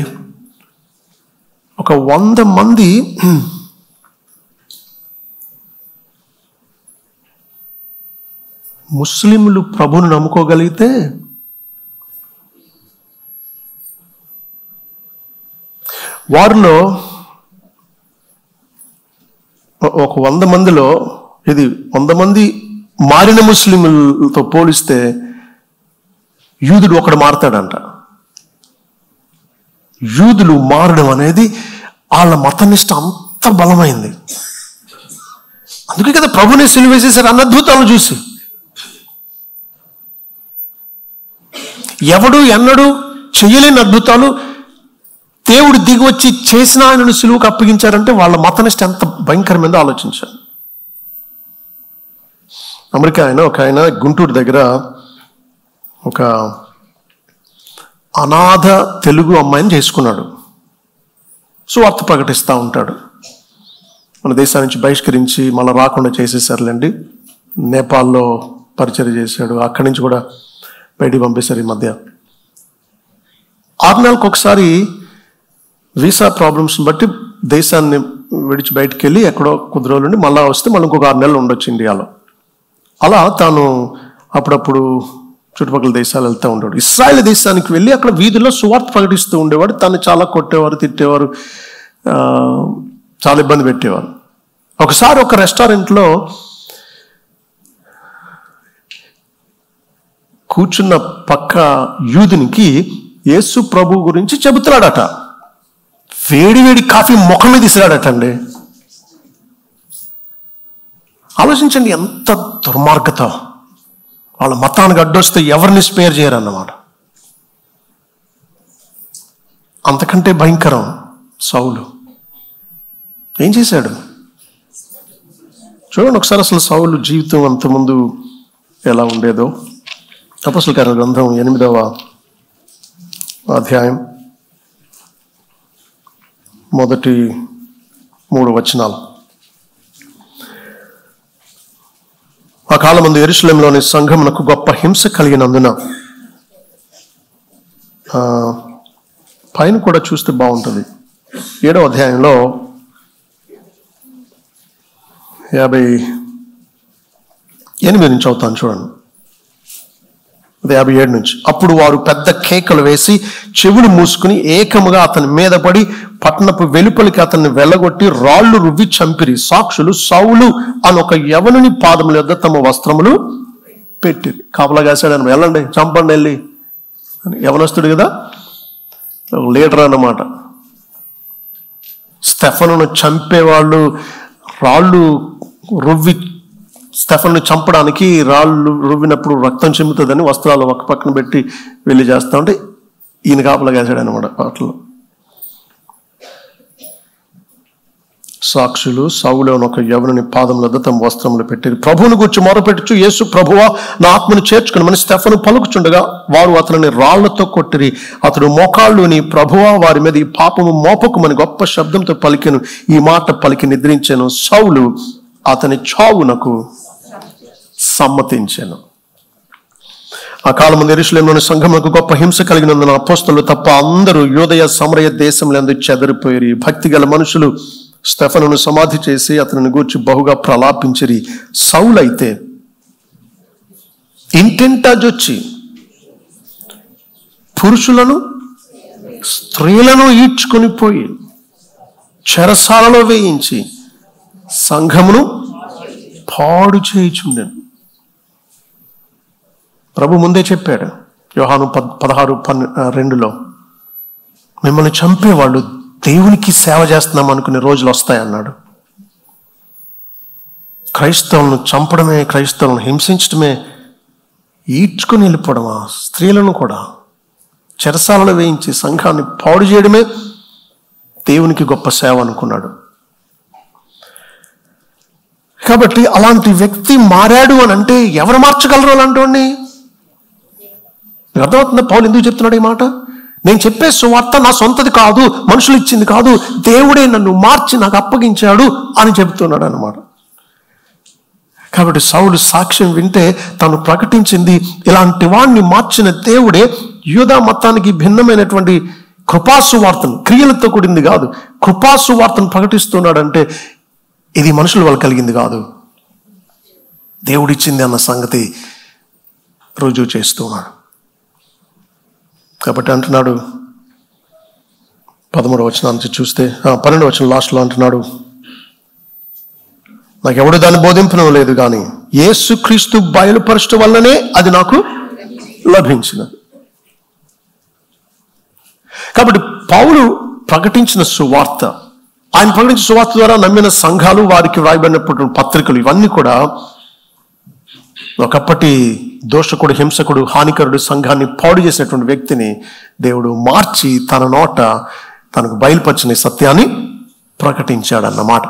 ఒక 100 మంది ముస్లింలు ప్రభువును నమ్ముకోగలిగితే వారిలో ఒక 100 మందిలో, ఇది 100 మంది మారిన ముస్లింలతో పోలిస్తే యూదుడు ఒకడు మారతాడంట. యూదులు మారడం అనేది వాళ్ళ మతనిష్ట అంత బలమైంది. అందుకే కదా ప్రభుని సిలువేసేసారు అన్న అద్భుతాలను చూసి. ఎవడు ఎన్నడూ చెయ్యలేని అద్భుతాలు దేవుడు దిగి వచ్చి చేసిన ఆయనను సిలువకు అప్పగించారంటే వాళ్ళ మతనిష్ట ఎంత భయంకరమైందో ఆలోచించారు. అమెరికా ఒక ఆయన గుంటూరు దగ్గర ఒక అనాథ తెలుగు అమ్మాయిని చేసుకున్నాడు. సువార్త ప్రకటిస్తూ ఉంటాడు. మన దేశం నుంచి బహిష్కరించి మళ్ళీ రాకుండా చేసేసారులేండి. నేపాల్లో పరిచయం చేశాడు. అక్కడి నుంచి కూడా బయటికి పంపేశారు. ఈ మధ్య 6 నెలలకు ఒకసారి వీసా ప్రాబ్లమ్స్ని బట్టి దేశాన్ని విడిచి బయటికి వెళ్ళి ఎక్కడో కొద్ది రోజులు ఉండి మళ్ళీ వస్తే మళ్ళీ ఇంకొక 6 నెలలు ఉండొచ్చు ఇండియాలో. అలా తాను అప్పుడప్పుడు చుట్టుపక్కల దేశాలు వెళ్తూ ఉండేవాడు. ఇస్రాయేల్ దేశానికి వెళ్ళి అక్కడ వీధుల్లో సువార్త ప్రకటిస్తూ ఉండేవాడు. తను చాలా కొట్టేవారు, తిట్టేవారు, చాలా ఇబ్బంది పెట్టేవారు. ఒకసారి ఒక రెస్టారెంట్లో కూర్చున్న పక్క యూదునికి యేసు ప్రభు గురించి చెబుతున్నాడట. వేడి వేడి కాఫీ ముఖం మీద ఇసిరాడటండి. ఆలోచించండి ఎంత దుర్మార్గత. వాళ్ళ మతానికి అడ్డొస్తే ఎవరిని స్పేర్ చేయరన్నమాట. అంతకంటే భయంకరం సౌలు. ఏం చేశాడు చూడండి ఒకసారి. అసలు సౌలు జీవితం అంతకుముందు ఎలా ఉండేదో. అపొస్తలుల కార్యాల గ్రంథం 8వ అధ్యాయం మొదటి 3 వచనాలు. ఆ కాలమందు యెరూషలేములోని సంఘమునకు గొప్ప హింస కలిగినందున, పైన కూడా చూస్తే బాగుంటుంది. 7వ అధ్యాయంలో 58 నుంచి అవుతాను చూడండి. 57 నుంచి. అప్పుడు వారు పెద్ద కేకలు వేసి చెవులు మూసుకుని ఏకముగా అతని మీద పడి పట్టణపు వెలుపలికి అతన్ని వెళ్ళగొట్టి రాళ్లు రువ్వి చంపిరి. సాక్షులు సౌలు అని ఒక యవనుని పాదముల యొద్ద తమ వస్త్రములు పెట్టిరి. కాపలా కాశాడని వెళ్ళండి చంపండి వెళ్ళి. యవనస్తుడు కదా, లీడర్ అన్నమాట. స్టెఫనును చంపేవాళ్ళు రాళ్ళు రువ్వి స్టెఫన్ను చంపడానికి రాళ్ళు రువ్వినప్పుడు రక్తం చెమ్ముతుందని వస్త్రాలు ఒక పక్కన పెట్టి వెళ్ళి చేస్తా ఉంటే ఈయన కాపలా కాశాడు అనమాట. వాటిలో సాక్షులు సౌలు అని ఒక యవనుని పాదముల తమ వస్త్రములు పెట్టి ప్రభువుని గురించి మొరపెట్టుచు, యేసు ప్రభువా నా ఆత్మను చేర్చుకుని మన స్టెఫను పలుకుచుండగా వారు అతనిని రాళ్లతో కొట్టిరి. అతడు మోకాళ్ళుని, ప్రభువా వారి మీద ఈ పాపము మోపకుమని గొప్ప శబ్దంతో పలికెను. ఈ మాట పలికి నిద్రించెను. సౌలు అతని చావునకు సమ్మతించెను. ఆ కాలమందు యెరూషలేములోని సంఘమునకు గొప్ప హింస కలిగినందున అపోస్తలులు తప్ప అందరూ యూదయ సమరయ దేశములందు చెదరిపోయిరి. భక్తి గల మనుషులు స్టెఫనును సమాధి చేసి అతనిని గూర్చి బహుగా ప్రలాపించిరి. సౌలైతే ఇంటింటాజొచ్చి పురుషులను స్త్రీలను ఈడ్చుకొని పోయి చెరసాలలో వేయించి సంఘమును పాడు చేయుచుండెను. ప్రభు ముందే చెప్పాడు యోహాను 16:2లో, మిమ్మల్ని చంపేవాళ్ళు దేవునికి సేవ చేస్తున్నాం అనుకునే రోజులు వస్తాయన్నాడు. క్రైస్తవులను చంపడమే, క్రైస్తవులను హింసించడమే, ఈడ్చుకొని వెళ్ళిపోవడమా, స్త్రీలను కూడా చెరసాలలో వేయించి సంఘాన్ని పాడు చేయడమే దేవునికి గొప్ప సేవ అనుకున్నాడు. కాబట్టి అలాంటి వ్యక్తి మారాడు అని అంటే ఎవరు మార్చగలరు అలాంటి వాడిని? అర్థమవుతుందా పౌలు ఎందుకు చెప్తున్నాడు ఈ మాట? నేను చెప్పే సువార్త నా సొంతది కాదు, మనుషులు ఇచ్చింది కాదు, దేవుడే నన్ను మార్చి నాకు అప్పగించాడు అని చెబుతున్నాడు అన్నమాట. కాబట్టి సౌలు సాక్ష్యం వింటే తను ప్రకటించింది ఇలాంటి వాడిని మార్చిన దేవుడే యూదా మతానికి భిన్నమైనటువంటి కృపాసువార్తను, క్రియలతో కూడింది కాదు, కృపాసువార్తను ప్రకటిస్తున్నాడంటే ఇది మనుషుల వల్ల కలిగింది కాదు, దేవుడిచ్చింది అన్న సంగతి రుజువు చేస్తున్నాడు. కాబట్టి అంటున్నాడు 13వ వచనం నుంచి చూస్తే 12వ వచనం లాస్ట్లో అంటున్నాడు, నాకు ఎవడు దాన్ని బోధింపడం లేదు, కానీ యేసుక్రీస్తు బయలుపరచడం వల్లనే అది నాకు లభించినది. కాబట్టి పౌలు ప్రకటించిన సువార్త, ఆయన ప్రకటించిన సువార్త ద్వారా నమ్మిన సంఘాలు, వారికి వ్రాయబడినటువంటి పత్రికలు, ఇవన్నీ కూడా ఒకప్పటి దోషకుడు, హింసకుడు, హానికరుడు, సంఘాన్ని పాడు చేసినటువంటి వ్యక్తిని దేవుడు మార్చి తన నోట తనకు బయలుపరిచిన సత్యాన్ని ప్రకటించాడన్నమాట.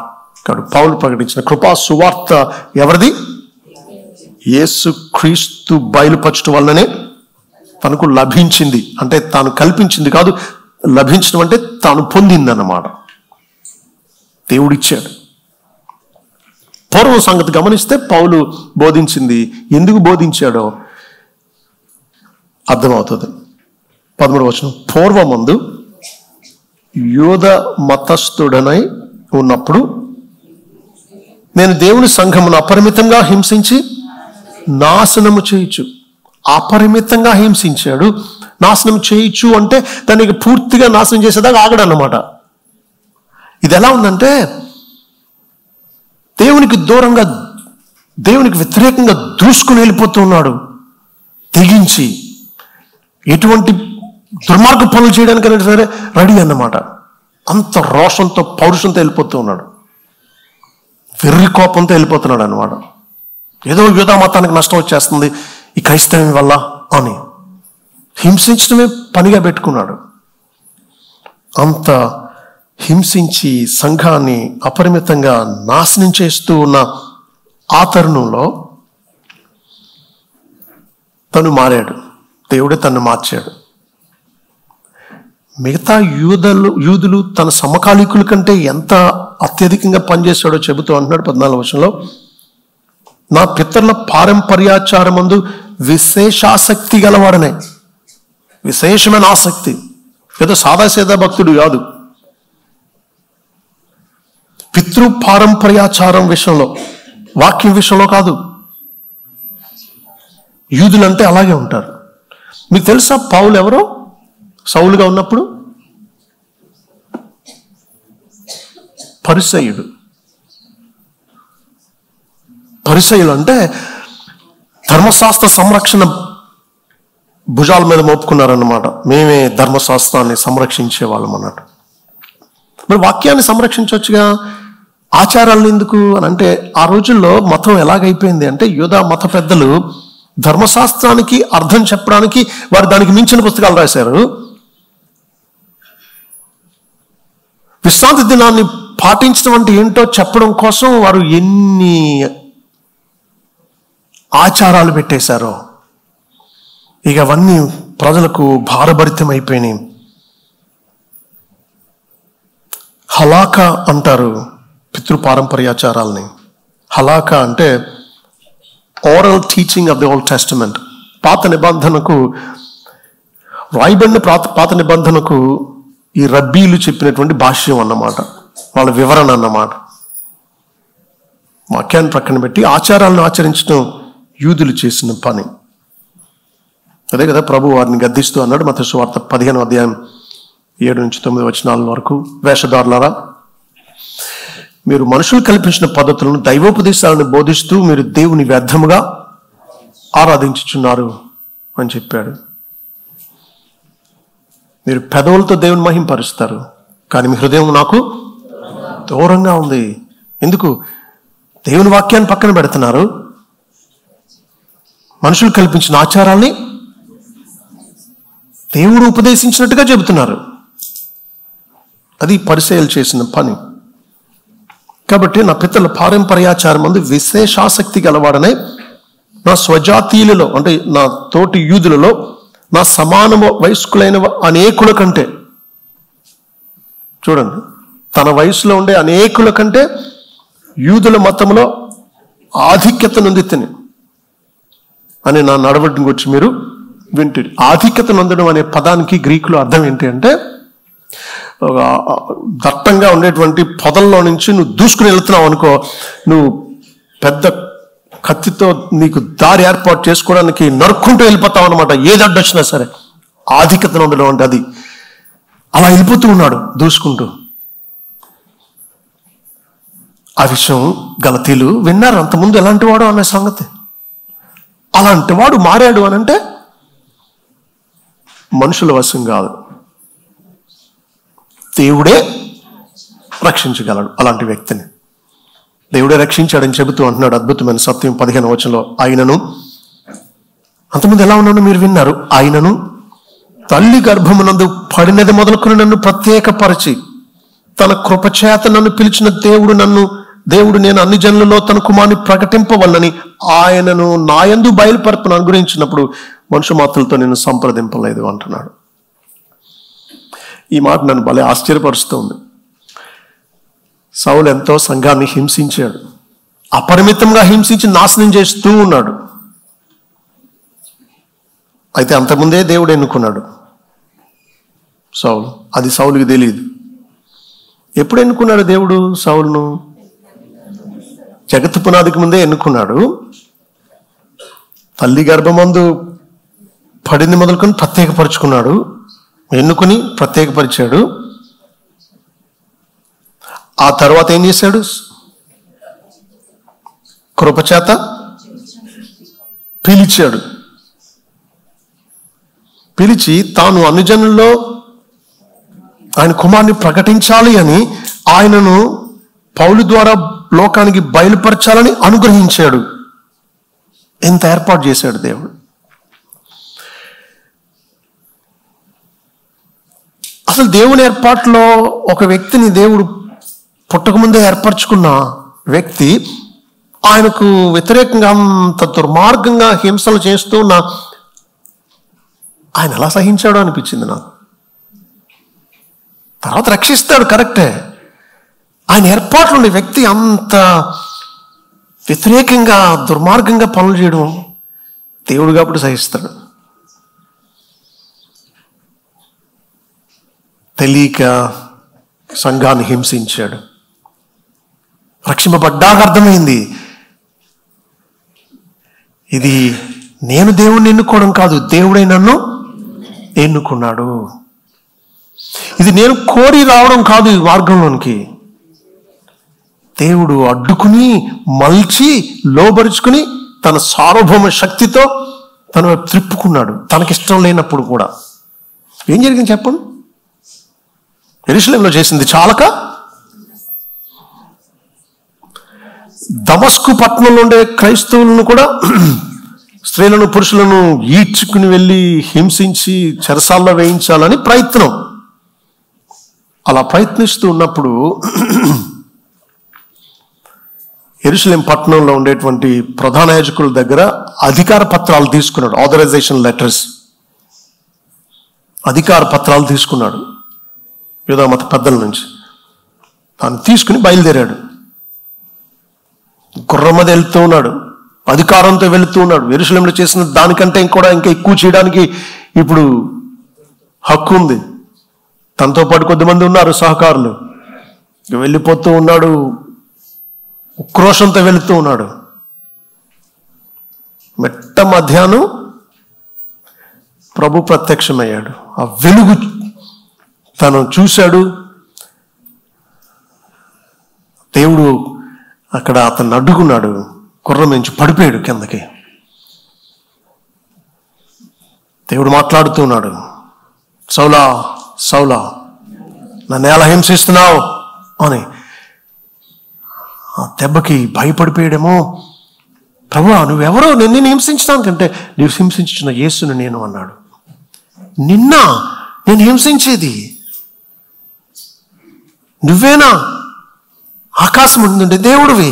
కాబట్టి పౌలు ప్రకటించిన కృపా సువార్త ఎవరిది? యేసుక్రీస్తు బయలుపరచడం వల్లనే తనకు లభించింది. అంటే తాను కల్పించింది కాదు, లభించడం అంటే తాను పొందిందన్నమాట. దేవుడిచ్చాడు. పూర్వం సంగతి గమనిస్తే పౌలు బోధించింది ఎందుకు బోధించాడో అర్థమవుతుంది. 13వ వచనం, పూర్వమందు యూద మతస్థుడనై ఉన్నప్పుడు నేను దేవుని సంఘమును అపరిమితంగా హింసించి నాశనము చేయొచ్చు. అపరిమితంగా హింసించాడు, నాశనం చేయొచ్చు అంటే దానికి పూర్తిగా నాశనం చేసేదాకా ఆగడన్నమాట. ఇది ఎలా ఉందంటే దేవునికి దూరంగా, దేవునికి వ్యతిరేకంగా దూసుకుని వెళ్ళిపోతూ ఉన్నాడు, తెగించి ఎటువంటి దుర్మార్గ పనులు చేయడానికైనా సరే రెడీ అన్నమాట. అంత రోషంతో, పౌరుషంతో వెళ్ళిపోతూ ఉన్నాడు, వెర్రి కోపంతో వెళ్ళిపోతున్నాడు అన్నమాట. ఏదో యూదా మతానికి నష్టం వచ్చేస్తుంది ఈ క్రైస్తవం వల్ల అని హింసించడమే పనిగా పెట్టుకున్నాడు. అంత హింసించి సంఘాన్ని అపరిమితంగా నాశనం చేస్తూ ఉన్న ఆ తరుణంలో తను మారాడు. దేవుడే తను మార్చాడు. మిగతా యూదులు తన సమకాలీకుల కంటే ఎంత అత్యధికంగా పనిచేశాడో చెబుతూ అంటున్నాడు 14వ వచనంలో, నా పితరుల పారంపర్యాచారమందు విశేషాసక్తి గలవాడనే. విశేషమైన ఆసక్తి, ఏదో సాదాసీదా భక్తుడు కాదు. పితృ పారంపర్యాచారం విషయంలో, వాక్యం విషయంలో కాదు. యూదులంటే అలాగే ఉంటారు. మీకు తెలుసా పౌలు ఎవరో? సౌలుగా ఉన్నప్పుడు పరిసయ్యుడు. పరిసయ్యులు అంటే ధర్మశాస్త్ర సంరక్షణ భుజాల మీద మోపుకున్నారన్నమాట. మేమే ధర్మశాస్త్రాన్ని సంరక్షించే వాళ్ళం అన్నట్టు. మరి వాక్యాన్ని సంరక్షించవచ్చుగా, ఆచారాలను ఎందుకు అని అంటే, ఆ రోజుల్లో మతం ఎలాగైపోయింది అంటే, యూదా మత పెద్దలు ధర్మశాస్త్రానికి అర్థం చెప్పడానికి వారు దానికి మించిన పుస్తకాలు రాశారు. విశ్రాంతి దినాన్ని పాటించడం అంటే ఏంటో చెప్పడం కోసం వారు ఎన్ని ఆచారాలు పెట్టేశారో. ఇక అవన్నీ ప్రజలకు భారభరితం అయిపోయినాయి. హలాకా అంటారు పితృపారంపర్యాచారాలని. హలాకా అంటే oral teaching of the old testament. పాత నిబంధనకు రాయబడిన పాత నిబంధనకు ఈ రబ్బీలు చెప్పినటువంటి భాష్యం అన్నమాట, వాళ్ళ వివరణ అన్నమాట. వాక్యాన్ని ప్రక్కన పెట్టి ఆచారాలను ఆచరించడం యూదులు చేసిన పని. అదే కదా ప్రభు వారిని గద్దిస్తూ అన్నాడు మత్తయి సువార్త 15వ అధ్యాయం 7-9 వచనాల వరకు, వేషధారులారా, మీరు మనుషులు కల్పించిన పద్ధతులను, దైవోపదేశాలను బోధిస్తూ మీరు దేవుని వ్యర్థముగా ఆరాధించుచున్నారు అని చెప్పాడు. మీరు పెదవులతో దేవుని మహింపరుస్తారు, కానీ మీ హృదయం నాకు దూరంగా ఉంది. ఎందుకు? దేవుని వాక్యాన్ని పక్కన పెడుతున్నారు, మనుషులు కల్పించిన ఆచారాల్ని దేవుడు ఉపదేశించినట్టుగా చెబుతున్నారు. అది పరిసయ్యులు చేసిన పని. కాబట్టి నా పితరుల పారంపర్యాచారం మందు విశేషాసక్తి గలవాడనే నా స్వజాతీయులలో, అంటే నా తోటి యూదులలో, నా సమాన వయస్కులైన అనేకుల కంటే, చూడండి, తన వయసులో ఉండే అనేకుల కంటే యూదుల మతంలో ఆధిక్యత నొందితిని అని నా నడవడిని గురించి మీరు వింటారు. ఆధిక్యత నొందడం అనే పదానికి గ్రీకులో అర్థం ఏంటి అంటే, దట్టంగా ఉండేటువంటి పొదల్లో నుంచి నువ్వు దూసుకుని వెళ్తున్నావు అనుకో, నువ్వు పెద్ద కత్తితో నీకు దారి ఏర్పాటు చేసుకోవడానికి నరుక్కుంటూ వెళ్ళిపోతావు అనమాట, ఏది అడ్డొచ్చినా సరే. ఆధిక్యత నొందడం అంటే అది. అలా వెళ్ళిపోతూ ఉన్నాడు దూసుకుంటూ. ఆ విషయం గలతీలు విన్నారు అంతకుముందు ఎలాంటి వాడు అనే సంగతి. అలాంటి వాడు మారాడు అని అంటే మనుషుల వశం కాదు, దేవుడే రక్షించగలడు అలాంటి వ్యక్తిని. దేవుడే రక్షించాడని చెబుతూ అంటున్నాడు అద్భుతమైన సత్యం 15వ వచనంలో. ఆయనను, అంతకుముందు ఎలా ఉన్నానో మీరు విన్నారు, ఆయనను తల్లి గర్భమునందు పడినది మొదలుకొని నన్ను ప్రత్యేకపరిచి తన కృపచేత నన్ను పిలిచిన దేవుడు నేను అన్ని జనులలో తన కుమారుని ప్రకటింపవల్లని ఆయనను నాయందు బయలుపరపును అనుగ్రహించినప్పుడు మనుషు మాత్రలతో నేను సంప్రదింపలేదు అంటున్నాడు. ఈ మాట నన్ను భలే ఆశ్చర్యపరుస్తుంది. సౌలు ఎంతో సంఘాన్ని హింసించాడు, అపరిమితంగా హింసించి నాశనం చేస్తూ ఉన్నాడు. అయితే అంతకుముందే దేవుడు ఎన్నుకున్నాడు సౌలు, అది సౌలుకి తెలియదు. ఎప్పుడు ఎన్నుకున్నాడు దేవుడు సౌలును? జగత్తు పునాదికి ముందే ఎన్నుకున్నాడు. తల్లి గర్భమందు పడింది మొదలుకొని ప్రత్యేకపరుచుకున్నాడు, ఎన్నుకుని ప్రత్యేకపరిచాడు. ఆ తర్వాత ఏం చేశాడు? కృపచేత పిలిచాడు. పిలిచి తాను అన్ని జనుల్లో ఆయన కుమారుని ప్రకటించాలి అని ఆయనను పౌలు ద్వారా లోకానికి బయలుపరచాలని అనుగ్రహించాడు. ఎంత ఏర్పాటు చేశాడు దేవుడు. అసలు దేవుని ఏర్పాటులో ఒక వ్యక్తిని దేవుడు పుట్టకముందే ఏర్పరచుకున్న వ్యక్తి ఆయనకు వ్యతిరేకంగా అంత దుర్మార్గంగా హింసలు చేస్తూ ఉన్న ఆయన ఎలా సహించాడో అనిపించింది నాకు. తర్వాత రక్షిస్తాడు, కరెక్టే. ఆయన ఏర్పాట్లు ఉండే వ్యక్తి అంత వ్యతిరేకంగా దుర్మార్గంగా పనులు చేయడం దేవుడు కాబట్టి సహిస్తాడు. తెలియక సంఘాన్ని హింసించాడు. రక్షింపబడ్డాక అర్థమైంది, ఇది నేను దేవుణ్ణి ఎన్నుకోవడం కాదు, దేవుడే నన్ను ఎన్నుకున్నాడు. ఇది నేను కోరి రావడం కాదు ఈ మార్గంలోనికి, దేవుడు అడ్డుకుని మల్చి లోబరుచుకుని తన సార్వభౌమ శక్తితో తను త్రిప్పుకున్నాడు, తనకిష్టం లేనప్పుడు కూడా. ఏం జరిగింది చెప్పండి? యెరూషలేములో చేసింది చాలక దమస్కు పట్టణంలో ఉండే క్రైస్తవులను కూడా స్త్రీలను పురుషులను ఈడ్చుకుని వెళ్ళి హింసించి చెరసాల్లో వేయించాలని ప్రయత్నం. అలా ప్రయత్నిస్తూ ఉన్నప్పుడు యెరూషలేం పట్టణంలో ఉండేటువంటి ప్రధాన యాజకుల దగ్గర అధికార పత్రాలు తీసుకున్నాడు, ఆథరైజేషన్ లెటర్స్, అధికార పత్రాలు తీసుకున్నాడు యూదా మత పెద్దల నుంచి. తాను తీసుకుని బయలుదేరాడు. గుర్రమది వెళ్తూ ఉన్నాడు, అధికారంతో వెళుతూ ఉన్నాడు. యెరూషలేంలో చేసిన దానికంటే ఇంకా ఎక్కువ చేయడానికి ఇప్పుడు హక్కు ఉంది. తనతో పాటు కొద్దిమంది ఉన్నారు సహకారులు. వెళ్ళిపోతూ ఉన్నాడు, ఉక్రోషంతో వెళుతూ ఉన్నాడు. మెట్ట మధ్యాహ్నం ప్రభు ప్రత్యక్షమయ్యాడు. ఆ వెలుగు తను చూశాడు. దేవుడు అక్కడ అతన్ని అడ్డుకున్నాడు. గుర్రం నుంచి పడిపోయాడు కిందకి. దేవుడు మాట్లాడుతూ ఉన్నాడు, సౌలా సౌలా నన్ను ఎలా హింసిస్తున్నావు అని. ఆ దెబ్బకి భయపడిపోయాడేమో. ప్రభువా నువ్వెవరో, నిన్ను హింసించడానికంటే నీవు హింసించిన యేసును నేను అన్నాడు. నిన్న నేను హింసించేది నువ్వేనా? ఆకాశం ఉంటుండే దేవుడివి.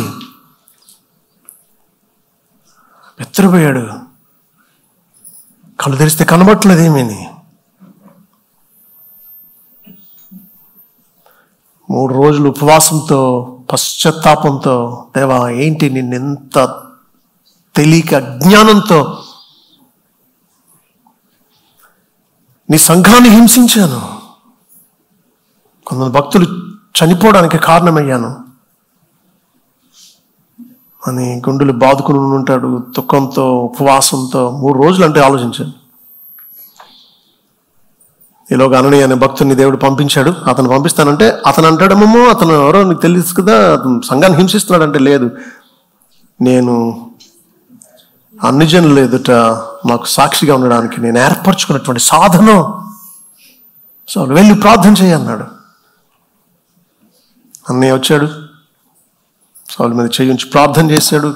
ఎత్తురుపోయాడు. కళ్ళు తెరిస్తే కనబట్టలేదు ఏమీని. 3 రోజులు ఉపవాసంతో పశ్చాత్తాపంతో, దేవా ఏంటి నిన్నెంత తెలియక అజ్ఞానంతో నీ సంఘాన్ని హింసించాను, కొంతమంది భక్తులు చనిపోవడానికి కారణమయ్యాను అని గుండెలు బాదుకుని ఉంటాడు. దుఃఖంతో ఉపవాసంతో 3 రోజులు అంటే ఆలోచించాను. ఈలోగా అననీయ అనే భక్తుని దేవుడు పంపించాడు. అతను పంపిస్తానంటే అతను అంటాడేమో, అతను ఎవరో నీకు తెలుసు కదా, అతను సంఘాన్ని హింసిస్తున్నాడంటే, లేదు, నేను అన్ని జనుల ఎదుట నాకు సాక్షిగా ఉండడానికి నేను ఏర్పరచుకున్నటువంటి సాధనం. సో వెళ్ళి ప్రార్థన చేయన్నాడు. అన్నయ్య వచ్చాడు, సౌలు మీద చెయ్యి ఉంచి ప్రార్థన చేశాడు.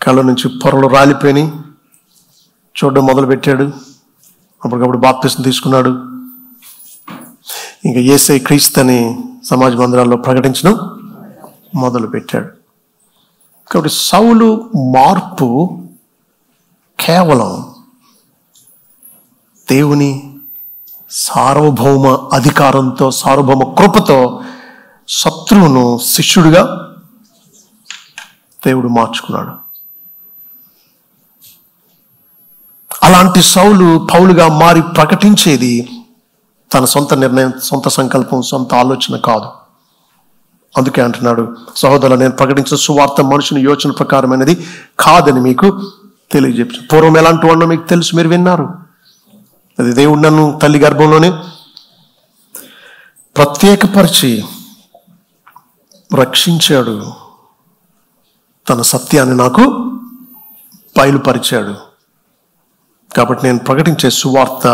కళ్ళ నుంచి పొరలు రాలిపోయినాయి, చూడడం మొదలుపెట్టాడు. అప్పటికప్పుడు బాప్తిసం తీసుకున్నాడు. ఇంకా యేసయ్య క్రీస్తు అని సమాజ మందిరాల్లో ప్రకటించడం మొదలుపెట్టాడు. కాబట్టి సౌలు మార్పు కేవలం దేవుని సార్వభౌమ అధికారంతో, సార్వభౌమ కృపతో శత్రువును శిష్యుడిగా దేవుడు మార్చుకున్నాడు. అలాంటి సౌలు పౌలుగా మారి ప్రకటించేది తన సొంత నిర్ణయం, సొంత సంకల్పం, సొంత ఆలోచన కాదు. అందుకే అంటున్నాడు, సహోదరులు, నేను ప్రకటించిన సువార్త మనుషుని యోచన ప్రకారమైనది కాదని మీకు తెలియజెప్పు. పూర్వం ఎలాంటి వాడినో మీకు తెలుసు, మీరు విన్నారు. అది దేవుడు నన్ను తల్లి గర్భంలోనే ప్రత్యేకపరిచి రక్షించాడు, తన సత్యాన్ని నాకు బయలుపరిచాడు. కాబట్టి నేను ప్రకటించే సువార్త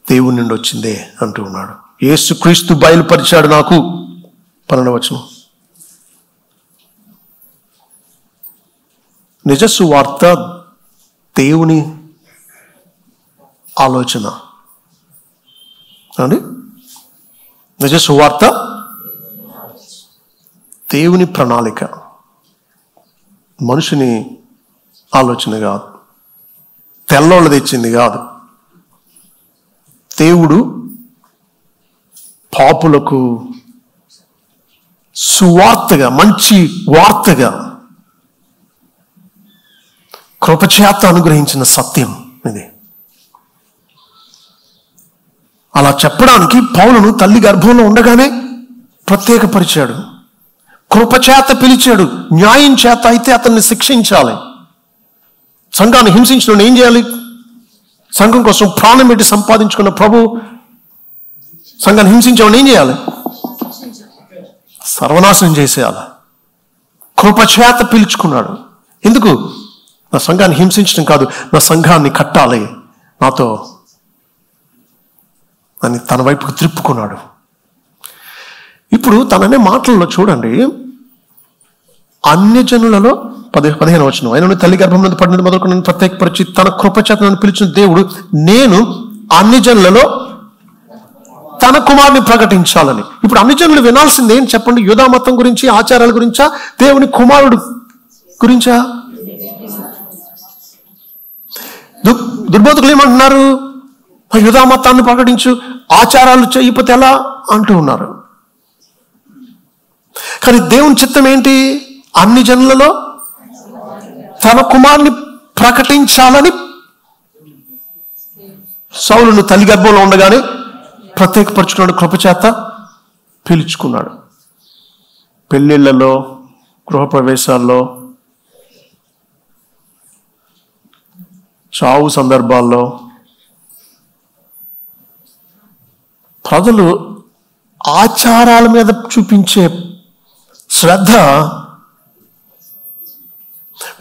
దేవుని నుండి వచ్చిందే అంటూ ఉన్నాడు. యేసుక్రీస్తు బయలుపరిచాడు నాకు. 12వ వచనం. నిజ సువార్త దేవుని ఆలోచన అండి. నిజ సువార్త దేవుని ప్రణాళిక, మనుషుని ఆలోచన కాదు, తెల్లోళ్ళు తెచ్చింది కాదు. దేవుడు పాపులకు సువార్తగా, మంచి వార్తగా కృపచేత అనుగ్రహించిన సత్యం ఇది. అలా చెప్పడానికి పౌలును తల్లి గర్భంలో ఉండగానే ప్రత్యేకపరిచాడు, కృపచేత పిలిచాడు. న్యాయం చేత అయితే అతన్ని శిక్షించాలి. సంఘాన్ని హింసించడం ఏం చేయాలి? సంఘం కోసం ప్రాణం పెట్టి సంపాదించుకున్న ప్రభు సంఘాన్ని హింసించేవాడిని ఏం చేయాలి? సర్వనాశనం చేసేయాలి. కృపచేత పిలుచుకున్నాడు. ఎందుకు? నా సంఘాన్ని హింసించడం కాదు, నా సంఘాన్ని కట్టాలి నాతో అని తన వైపుకు త్రిప్పుకున్నాడు. ఇప్పుడు తననే మాటల్లో చూడండి, అన్యజనులలో 15వ వచనం, ఆయన తల్లి గర్భం నుండి పడినది మొదలుకొని నన్ను ప్రత్యేకపరిచి తన కృపచేత నన్ను పిలిచిన దేవుడు, నేను అన్యజనులలో తన కుమారుని ప్రకటించాలని. ఇప్పుడు అన్యజనులు వినాల్సింది ఏం చెప్పండి? యూదా మతం గురించి, ఆచారాల గురించా, దేవుని కుమారుడు గురించా? దుర్బోధకులు ఏమంటున్నారు? యూదా మతాన్ని ప్రకటించు, ఆచారాలు చేయకపోతే ఎలా అంటూ ఉన్నారు. కానీ దేవుని చిత్తం ఏంటి? అన్ని జనులలో తన కుమారుని ప్రకటించాలని సౌలును తల్లి గర్భంలో ఉండగానే ప్రత్యేకపరుచుకున్నాడు, కృపచేత పిలుచుకున్నాడు. పెళ్ళిళ్ళలో, గృహప్రవేశాల్లో, చావు సందర్భాల్లో ప్రజలు ఆచారాల మీద చూపించే శ్రద్ధ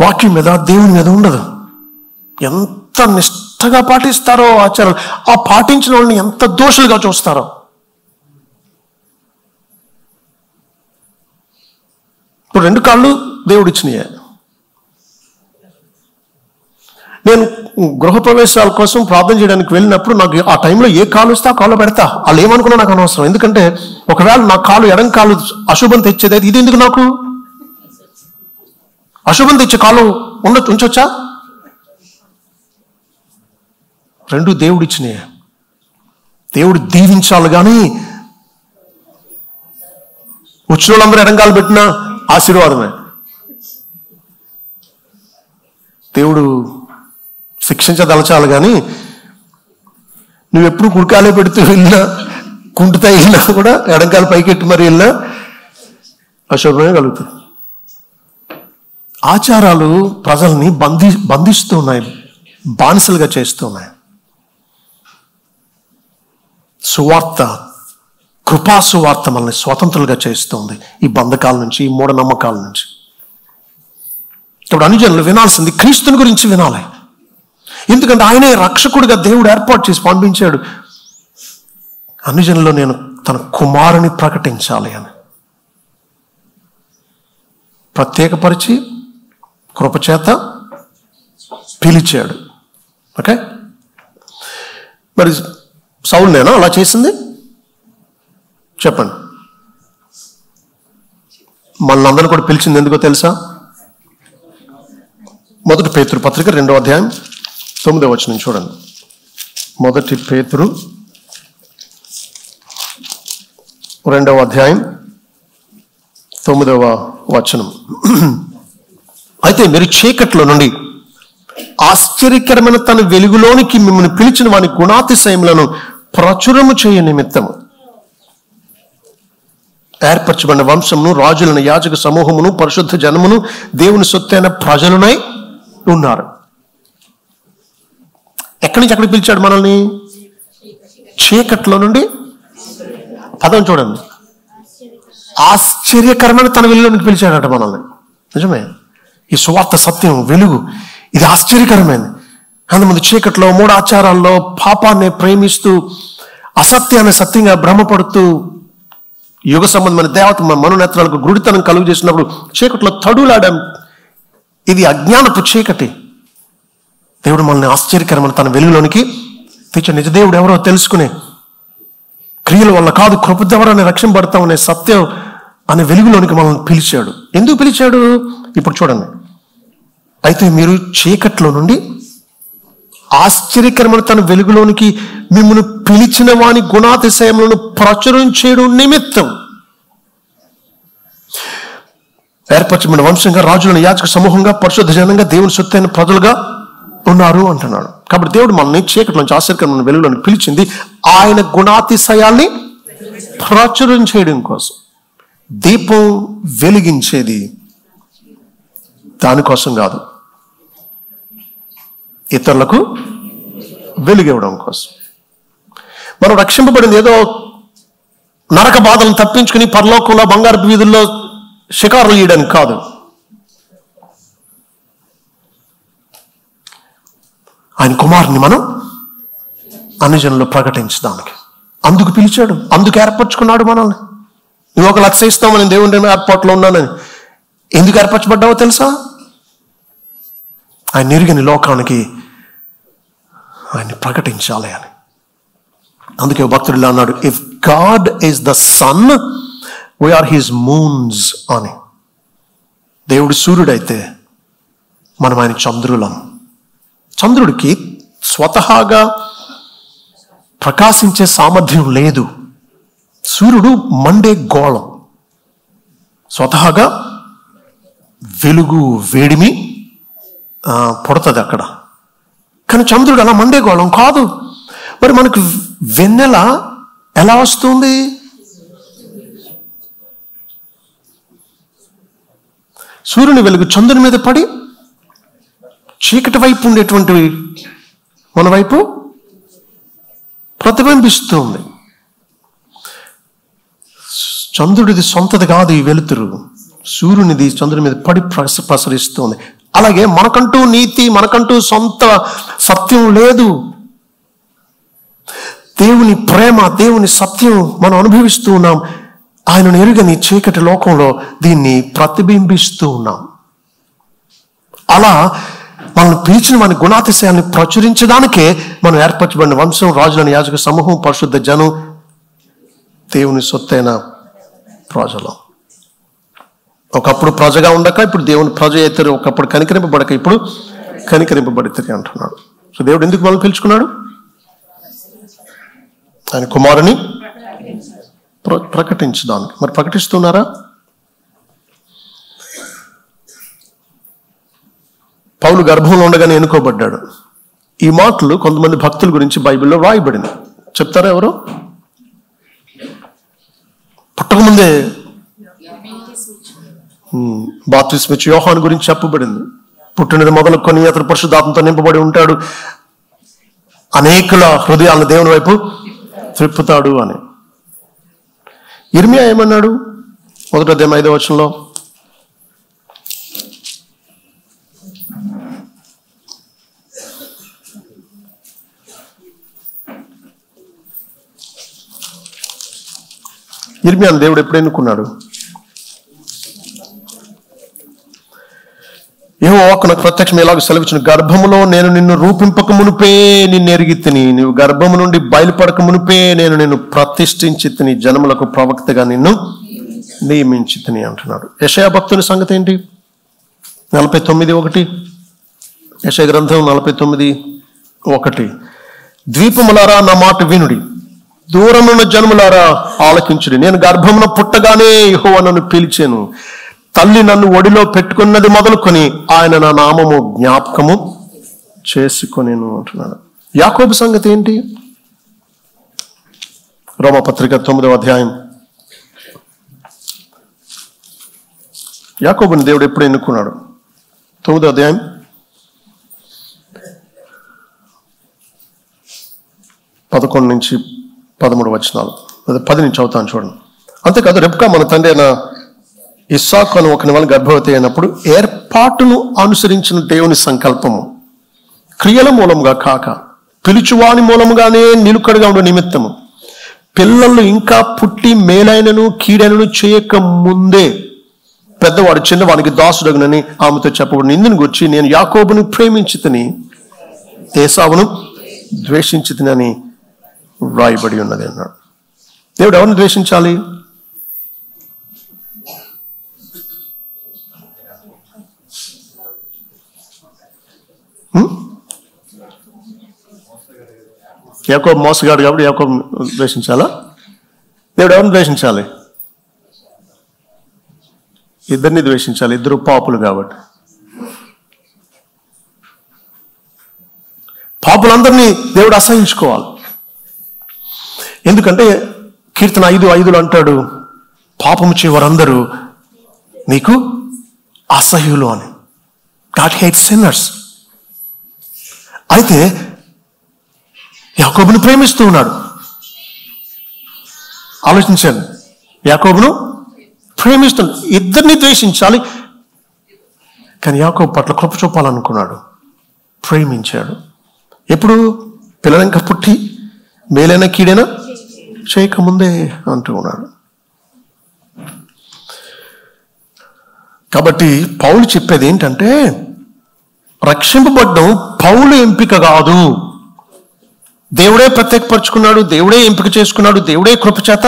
వాక్యం మీద, దేవుని మీద ఉండదు. ఎంత నిష్ఠగా పాటిస్తారో ఆచారాలు, ఆ పాటించిన వాళ్ళని ఎంత దోషులుగా చూస్తారో. ఇప్పుడు 2 కాళ్ళు దేవుడిచ్చినాయే. నేను గృహప్రవేశాల కోసం ప్రార్థన చేయడానికి వెళ్ళినప్పుడు నాకు ఆ టైంలో ఏ కాలు వస్తే ఆ కాలు పెడతా. వాళ్ళు ఏమనుకున్నా నాకు అనవసరం. ఎందుకంటే ఒకవేళ నా కాలు, ఎడం కాలు అశుభం తెచ్చేది, ఇది ఎందుకు నాకు? అశుభం తెచ్చే కాలు ఉంచొచ్చా? 2 దేవుడిచ్చినాయి. దేవుడు దీవించాలి, కానీ వచ్చిన వాళ్ళందరూ ఎడంకాలు పెట్టినా ఆశీర్వాదమే. దేవుడు శిక్షించదలచాలి, కానీ నువ్వెప్పుడు కుడికాలే పెడుతూ వెళ్ళినా, కుంటుతా వెళ్ళినా కూడా, ఎడంకాలు పైకెట్టి మరి వెళ్ళినా అశుభమే కలుగుతుంది. ఆచారాలు ప్రజల్ని బంధిస్తూ ఉన్నాయి. బానిసలుగా చేస్తున్నాయి. సువార్త, కృపా సువార్త మనల్ని స్వతంత్రులుగా చేస్తుంది ఈ బంధకాల నుంచి, ఈ మూఢనమ్మకాల నుంచి. ఇప్పుడు అనుజనులు వినాల్సింది క్రీస్తుని గురించి వినాలి. ఎందుకంటే ఆయనే రక్షకుడిగా దేవుడు ఏర్పాటు చేసి పంపించాడు. అనుజనుల్లో నేను తన కుమారుని ప్రకటించాలి అని ప్రత్యేకపరిచి కృపచేత పిలిచాడు. ఓకే, మరి సౌలునేనా అలా చేసింది? చెప్పండి. మనల్ని అందరిని కూడా పిలిచింది ఎందుకో తెలుసా? 1 పేతురు పత్రిక 2వ అధ్యాయం 9వ వచనం చూడండి. 1 పేతురు 2వ అధ్యాయం 9వ వచనం. అయితే మీరు చీకట్లో నుండి ఆశ్చర్యకరమైన తన వెలుగులోనికి మిమ్మల్ని పిలిచిన వాని గుణాతిశయములను ప్రచురము చేయ నిమిత్తము ఏర్పరచబడిన వంశమును, రాజులను, యాజక సమూహమును, పరిశుద్ధ జనమును, దేవుని సొత్తైన ప్రజలునై ఉన్నారు. ఎక్కడి నుంచి ఎక్కడికి పిలిచాడు మనల్ని? చీకట్లో నుండి, పదం చూడండి, ఆశ్చర్యకరమైన తన వెలుగులోనికి పిలిచాడట మనల్ని. నిజమే, ఈ సువార్త సత్యం, వెలుగు, ఇది ఆశ్చర్యకరమైనది. అంతమంది చీకట్లో, మూఢాచారాల్లో, పాపాన్ని ప్రేమిస్తూ, అసత్యాన్ని సత్యంగా భ్రమపడుతూ, యుగ సంబంధమైన దేవత మనోనేత్రాలకు గుడితనం కలుగు చేసినప్పుడు చీకట్లో తడులాడాం. ఇది అజ్ఞానపు చీకటి. దేవుడు మనల్ని ఆశ్చర్యకరమైన తన వెలుగులోనికి తెచ్చాడు. నిజ దేవుడు ఎవరో తెలుసుకునే, క్రియల వల్ల కాదు కృప ద్వారానే రక్షింపబడతామనే సత్యం అనే వెలుగులోనికి మనల్ని పిలిచాడు. ఎందుకు పిలిచాడు? ఇప్పుడు చూడండి. అయితే మీరు చీకట్లో నుండి ఆశ్చర్యకరమైన తన వెలుగులోనికి మిమ్మల్ని పిలిచిన వాని గుణాతిశయములను ప్రచురించడం నిమిత్తం ఏర్పరచబడిన వంశంగా, రాజులను, యాజక సమూహంగా, పరిశుద్ధ జనంగా, దేవుని సొత్తైన ప్రజలుగా ఉన్నారు అంటున్నాడు. కాబట్టి దేవుడు మనల్ని చీకటి నుంచి ఆశ్చర్యకరమైన వెలుగులోనికి పిలిచింది ఆయన గుణాతిశయాల్ని ప్రచురించడం కోసం. దీపం వెలిగించేది దానికోసం కాదు, ఇతరులకు వెలుగివ్వడం కోసం. మనం రక్షింపబడింది ఏదో నరక బాధలను తప్పించుకుని పరలోకంలో బంగారు వీధుల్లో షికారులు చేయడానికి కాదు. ఆయన కుమారుని మనం అన్ని జనుల్లో ప్రకటించడానికి అందుకు పిలిచాడు, అందుకు ఏర్పరచుకున్నాడు మనల్ని. నువ్వు ఒక లక్ష ఇస్తామని దేవుని ఏర్పాట్లో ఉన్నానని. ఎందుకు ఏర్పరచబడ్డావో తెలుసా? ఆయన ఎరుగని లోకానికి ఆయన్ని ప్రకటించాలి అని. అందుకే భక్తుడిలా అన్నాడు, if God is the sun we're his moons అని. దేవుడు సూర్యుడైతే మనం ఆయన చంద్రులం. చంద్రుడికి స్వతహాగా ప్రకాశించే సామర్థ్యం లేదు. సూర్యుడు మండే గోళం, స్వతహాగా వెలుగు, వేడిమి పుడుతుంది అక్కడ. కానీ చంద్రుడు అలా మండే గోళం కాదు. మరి మనకు వెన్నెల ఎలా వస్తుంది? సూర్యుని వెలుగు చంద్రుని మీద పడి చీకటి వైపు ఉండేటువంటి మన వైపు ప్రతిబింబిస్తుంది. చంద్రుడిది సొంతది కాదు ఈ వెలుతురు, సూర్యునిది చంద్రుని మీద పడి ప్రసరిస్తుంది. అలాగే మనకంటూ నీతి, మనకంటూ సొంత సత్యం లేదు. దేవుని ప్రేమ, దేవుని సత్యం మనం అనుభవిస్తూ ఉన్నాం. ఆయనను ఎరుగని చీకటి లోకంలో దీన్ని ప్రతిబింబిస్తూ ఉన్నాం. అలా మనం పిలిచిన మన గుణాతిశయాన్ని ప్రచురించడానికే మనం ఏర్పరచబడిన వంశం, రాజులను, యాజక సమూహం, పరిశుద్ధ జనం, దేవుని సొత్తైన ప్రజలు. ఒకప్పుడు ప్రజగా ఉండక ఇప్పుడు దేవుని ప్రజ అవుతారు, ఒకప్పుడు కనికరింపబడక ఇప్పుడు కనికరింపబడతారు అంటున్నాడు. సో దేవుడు ఎందుకు మనం పిలుచుకున్నాడు? ఆయన కుమారుని ప్రకటించడానికి. మరి ప్రకటిస్తున్నారా? పౌలు గర్భంలో ఉండగానే ఎన్నుకోబడ్డాడు. ఈ మాటలు కొంతమంది భక్తుల గురించి బైబిల్లో రాయబడింది. చెప్తారా ఎవరు? పుట్టకముందే బాప్తిస్మ ఇచ్చే యోహాను గురించి చెప్పబడింది. పుట్టినది మొదలుకొని అతను పరిశుద్ధాత్మతో నింపబడి ఉంటాడు, అనేకుల హృదయాలను దేవుని వైపు త్రిప్పుతాడు అని. ఇర్మియా ఏమన్నాడు? 1వ అధ్యాయం 5వ వచనంలో, ఇర్మియాను దేవుడు ఎప్పుడు ఎన్నుకున్నాడు? యెహోవా నాకు ప్రత్యక్షం ఎలాగ సెలవిచ్చిన, గర్భములో నేను నిన్ను రూపింపక మునిపే నిన్ను ఎరిగి తిని, నీవు గర్భము నుండి బయలుపడక మునిపే నేను నిన్ను ప్రతిష్ఠించి తిని, జనములకు ప్రవక్తగా నిన్ను నియమించి తిని అంటున్నాడు. యెషయా భక్తుని సంగతి ఏంటి? 49:1, యెషయా గ్రంథం 49:1, ద్వీపములారా నా మాట వినుడి, దూరమున్న జనములారా ఆలకించుడి. నేను గర్భమున పుట్టగానే యెహోవా నన్ను పిలిచాను, తల్లి నన్ను ఒడిలో పెట్టుకున్నది మొదలుకొని ఆయన నా నామము జ్ఞాపకము చేసుకొనేను అంటున్నాడు. యాకోబు సంగతి ఏంటి? రోమపత్రిక 9వ అధ్యాయం. యాకోబుని దేవుడు ఎప్పుడు ఎన్నుకున్నాడు? 9వ అధ్యాయం 11 నుంచి 13 వచనాలు, 10 నుంచి చదువుతాను చూడండి. అంతేకాదు రెబ్కా మన తండ్రి అయిన ఇస్సాకు అని ఒకని వల్ల గర్భవతి అయినప్పుడు ఏర్పాటును అనుసరించిన దేవుని సంకల్పము క్రియల మూలంగా కాక పిలుచువాని మూలముగానే నిలుకడగా ఉండే నిమిత్తము పిల్లలు ఇంకా పుట్టి మేలైనను కీడైనను చేయక ముందే పెద్దవాడు చిన్నవానికి దాసుడగునని ఆమెతో చెప్పబడిన ఇందుని గురించి, నేను యాకోబును ప్రేమించి తిని ఏసావును ద్వేషించి తినని వ్రాయబడి ఉన్నది అన్నాడు. దేవుడు ఎవరిని ద్వేషించాలి? యాకోబు మోసగాడు కాబట్టి యాకోబు ద్వేషించాలా? దేవుడు ఎవరిని ద్వేషించాలి? ఇద్దరిని ద్వేషించాలి, ఇద్దరు పాపులు కాబట్టి. పాపులందరినీ దేవుడు అసహించుకోవాలి. ఎందుకంటే కీర్తన 5:5 అంటాడు, పాపము చేయవారందరూ నీకు అసహ్యులు అని. God hates sinners. అయితే యాకోబును ప్రేమిస్తూ ఉన్నాడు. ఆలోచించండి, యాకోబును ప్రేమిస్తున్నాడు, ఇద్దరిని ద్వేషించాలి, కానీ యాకోబు పట్ల కృప చూపాలనుకున్నాడు, ప్రేమించాడు. ఎప్పుడు? పిల్లలంక పుట్టి మేలైనా కీడైనా చేయకముందే అంటూ ఉన్నాడు. కాబట్టి పౌలు చెప్పేది ఏంటంటే, రక్షింపబడ్డం పౌలు ఎంపిక కాదు, దేవుడే ప్రత్యేకపరుచుకున్నాడు, దేవుడే ఎంపిక చేసుకున్నాడు, దేవుడే కృప చేత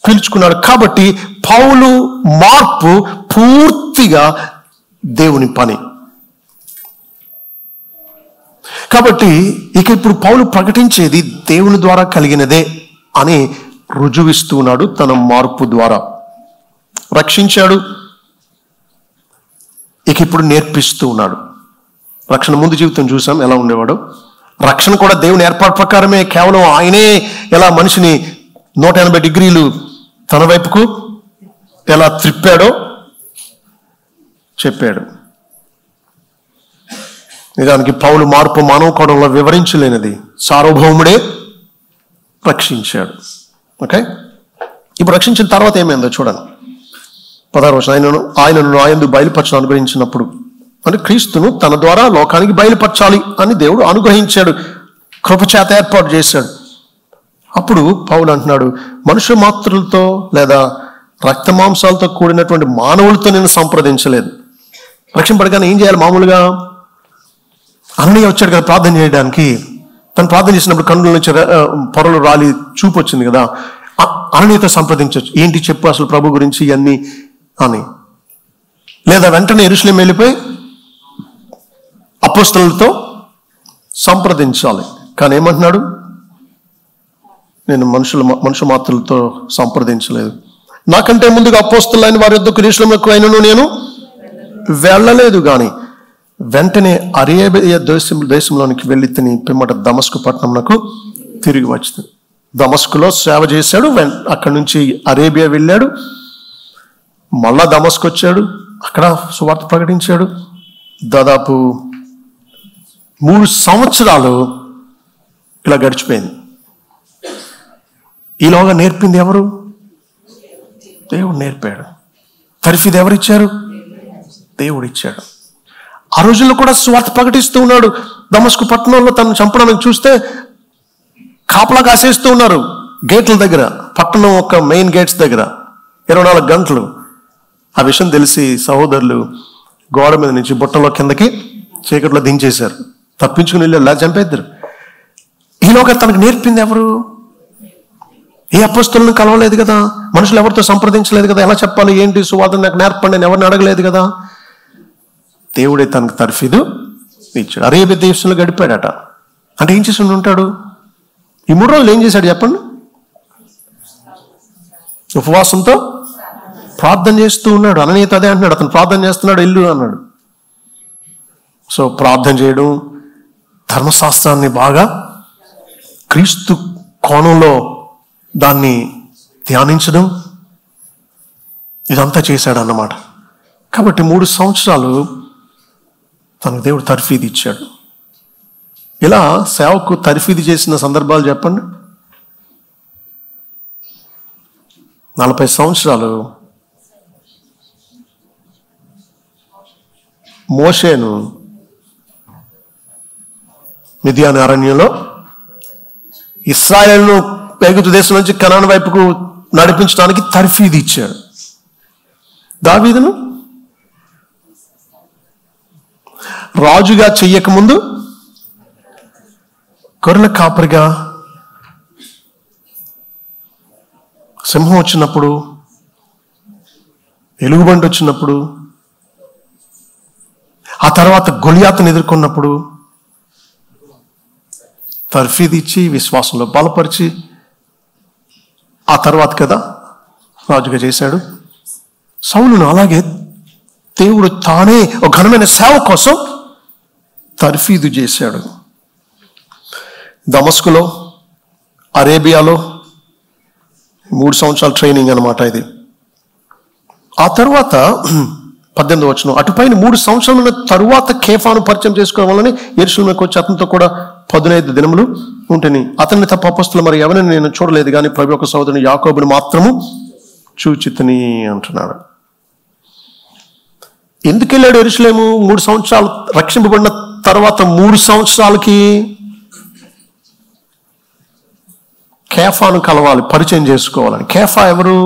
పిలుచుకున్నాడు. కాబట్టి పౌలు మార్పు పూర్తిగా దేవుని పని. కాబట్టి ఇక ఇప్పుడు పౌలు ప్రకటించేది దేవుని ద్వారా కలిగినదే అని రుజువిస్తున్నాడు తన మార్పు ద్వారా. రక్షించాడు, ఇక ఇప్పుడు నేర్పిస్తూ ఉన్నాడు. రక్షణ ముందు జీవితం చూసాం ఎలా ఉండేవాడు. రక్షణ కూడా దేవుని ఏర్పాటు ప్రకారమే, కేవలం ఆయనే ఎలా మనిషిని 180 డిగ్రీలు తన వైపుకు ఎలా త్రిప్పాడో చెప్పాడు. నిజానికి పౌలు మార్పు మానవ కోణంలో వివరించలేనిది, సార్వభౌముడే రక్షించాడు. ఓకే, ఇప్పుడు రక్షించిన తర్వాత ఏమైందో చూడండి. 16వ వచనం, ఆయనను ఆయన బయలుపరచడం అనుగ్రహించినప్పుడు, అంటే క్రీస్తును తన ద్వారా లోకానికి బయలుపరచాలి అని దేవుడు అనుగ్రహించాడు, కృపచేత ఏర్పాటు చేశాడు. అప్పుడు పౌలు అంటున్నాడు, మనుష్య మాత్రులతో లేదా రక్త మాంసాలతో కూడినటువంటి మానవులతో నేను సంప్రదించలేదు. రక్షింపడగానే ఏం చేయాలి? మామూలుగా అననీయ వచ్చాడు కదా ప్రార్థన చేయడానికి. తను ప్రార్థన చేసినప్పుడు కన్నుల నుంచి పొరలు రాలి చూపు వచ్చింది కదా. అననీయతో సంప్రదించవచ్చు, ఏంటి చెప్పు అసలు ప్రభు గురించి ఇవన్నీ అని. లేదా వెంటనే యెరూషలేము వెళ్ళిపోయి అపోస్తలులతో సంప్రదించాలి. కానీ ఏమంటున్నాడు? నేను మనుషు మాత్రులతో సంప్రదించలేదు, నాకంటే ముందుగా అపోస్తలులైన వారి యొద్దకు యెరూషలేముకు అయినను నేను వెళ్ళలేదు. కానీ వెంటనే అరేబియా దేశంలోనికి వెళ్ళి తిని పిమ్మట దమస్కు పట్టణంకు తిరిగి వచ్చింది. దమస్కులో సేవ చేశాడు, అక్కడి నుంచి అరేబియా వెళ్ళాడు, మళ్ళా దమస్కు వచ్చాడు, అక్కడ సువార్త ప్రకటించాడు, దాదాపు 3 సంవత్సరాలు ఇలా గడిచిపోయింది. ఈలోగా నేర్పింది ఎవరు? దేవుడు నేర్పాడు. తర్ఫీదు ఎవరిచ్చారు? దేవుడు ఇచ్చాడు. ఆ రోజుల్లో కూడా సువార్త ప్రకటిస్తూ ఉన్నాడు. దమస్కు పట్టణంలో తను చంపడానికి చూస్తే కాపలా కాసేస్తూ ఉన్నారు గేట్ల దగ్గర, పట్టణం ఒక మెయిన్ గేట్స్ దగ్గర 24 గంటలు. ఆ విషయం తెలిసి సహోదరులు గోడ మీద నుంచి బుట్టలో కిందకి చీకట్లో దించేశారు. తప్పించుకుని వెళ్ళారు, లేదా చంపేద్దరు. ఈలోగా తనకు నేర్పింది ఎవరు? ఏ అపొస్తలులను కలవలేదు కదా, మనుషులు ఎవరితో సంప్రదించలేదు కదా, ఎలా చెప్పాలి ఏంటి సువార్త నాకు నేర్పండి అని ఎవరిని అడగలేదు కదా. దేవుడే తనకు తర్ఫీదు ఇచ్చాడు. అరేబియా దేశంలో గడిపాడట. అంటే ఏం చేసి ఉంటాడు? ఈ 3 రోజులు ఏం చేశాడు చెప్పండి? ఉపవాసంతో ప్రార్థన చేస్తూ ఉన్నాడు. అననీయత అదే అంటున్నాడు, అతను ప్రార్థన చేస్తున్నాడు ఇల్లు అన్నాడు. సో ప్రార్థన చేయడం, ధర్మశాస్త్రాన్ని బాగా క్రీస్తు కోణంలో దాన్ని ధ్యానించడం, ఇదంతా చేశాడు అన్నమాట. కాబట్టి 3 సంవత్సరాలు తనకు దేవుడు తర్ఫీదు ఇచ్చాడు. ఇలా సేవకు తర్ఫీదు చేసిన సందర్భాలు చెప్పండి. 40 సంవత్సరాలు మోషేను మిద్యాను అరణ్యంలో ఇశ్రాయేలును ఐగుప్తు దేశం నుంచి కనాను వైపుకు నడిపించడానికి తర్ఫీదు ఇచ్చాడు. దావీదును రాజుగా చెయ్యకముందు గొర్రెల కాపరిగా, సింహం వచ్చినప్పుడు, ఎలుగుబంటి వచ్చినప్పుడు, ఆ తర్వాత గొలియాతును ఎదుర్కొన్నప్పుడు తర్ఫీదు ఇచ్చి విశ్వాసంలో బలపరిచి ఆ తర్వాత కదా రాజుగా చేశాడు. సౌలును అలాగే దేవుడు తానే ఒక ఘనమైన సేవ కోసం తర్ఫీదు చేశాడు. దమస్కులో, అరేబియాలో 3 సంవత్సరాల ట్రైనింగ్ అనమాట ఇది. ఆ తర్వాత 18వ వచనం, అటుపైన 3 సంవత్సరాల తరువాత కేఫాను పరిచయం చేసుకోవడం వల్లనే యెరూషలేముకు వచ్చి అతనితో కూడా 15 దినములు ఉంటేని. అతన్ని తప్ప అపొస్తలులు మరి ఎవరిని నేను చూడలేదు, కానీ ప్రభు యొక్క సోదరుని యాకోబుని మాత్రము చూచితిని అంటున్నాడు. ఎందుకు వెళ్ళాడు యెరూషలేము? 3 సంవత్సరాలు రక్షింపబడిన తర్వాత 3 సంవత్సరాలకి కేఫాను కలవాలి, పరిచయం చేసుకోవాలని. కేఫా ఎవరు?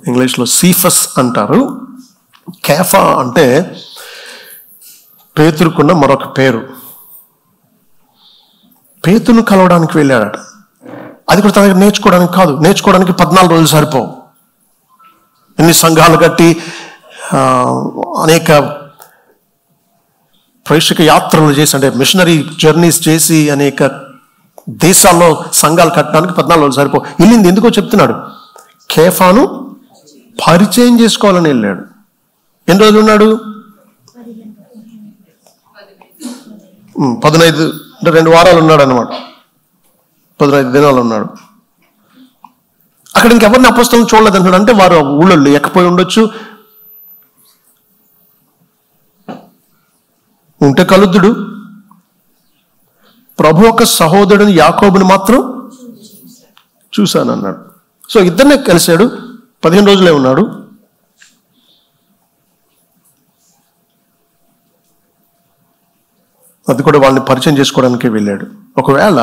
ఇంగ్లీష్లో సీఫస్ అంటారు. కేఫా అంటే పేతురుకున్న మరొక పేరు. పేతురును కలవడానికి వెళ్ళాడట. అది కూడా తన దగ్గర నేర్చుకోవడానికి కాదు, నేర్చుకోవడానికి 14 రోజులు సరిపోవు. ఎన్ని సంఘాలు కట్టి అనేక ప్రేక్షక యాత్రలు చేసి, అంటే మిషనరీ జర్నీస్ చేసి అనేక దేశాల్లో సంఘాలు కట్టడానికి 14 రోజులు సరిపో. వెళ్ళింది ఎందుకో చెప్తున్నాడు. కేఫాను పరిచయం చేసుకోవాలని వెళ్ళాడు. ఎన్ని రోజులు ఉన్నాడు? 15 అంటే 2 వారాలు ఉన్నాడు అన్నమాట. 15 దినాలు ఉన్నాడు. అక్కడ ఇంకెవరిని అపొస్తలులను చూడలేదు అంటున్నాడు. అంటే వారు ఊళ్ళో లేకపోయి ఉండొచ్చు, ఉంటే కలుద్దుడు. ప్రభు ఒక సహోదరుని యాకోబుని మాత్రం చూశాను అన్నాడు. సో ఇద్దరినే కలిశాడు. 15 రోజులే ఉన్నాడు. అది కూడా వాళ్ళని పరిచయం చేసుకోవడానికి వెళ్ళాడు. ఒకవేళ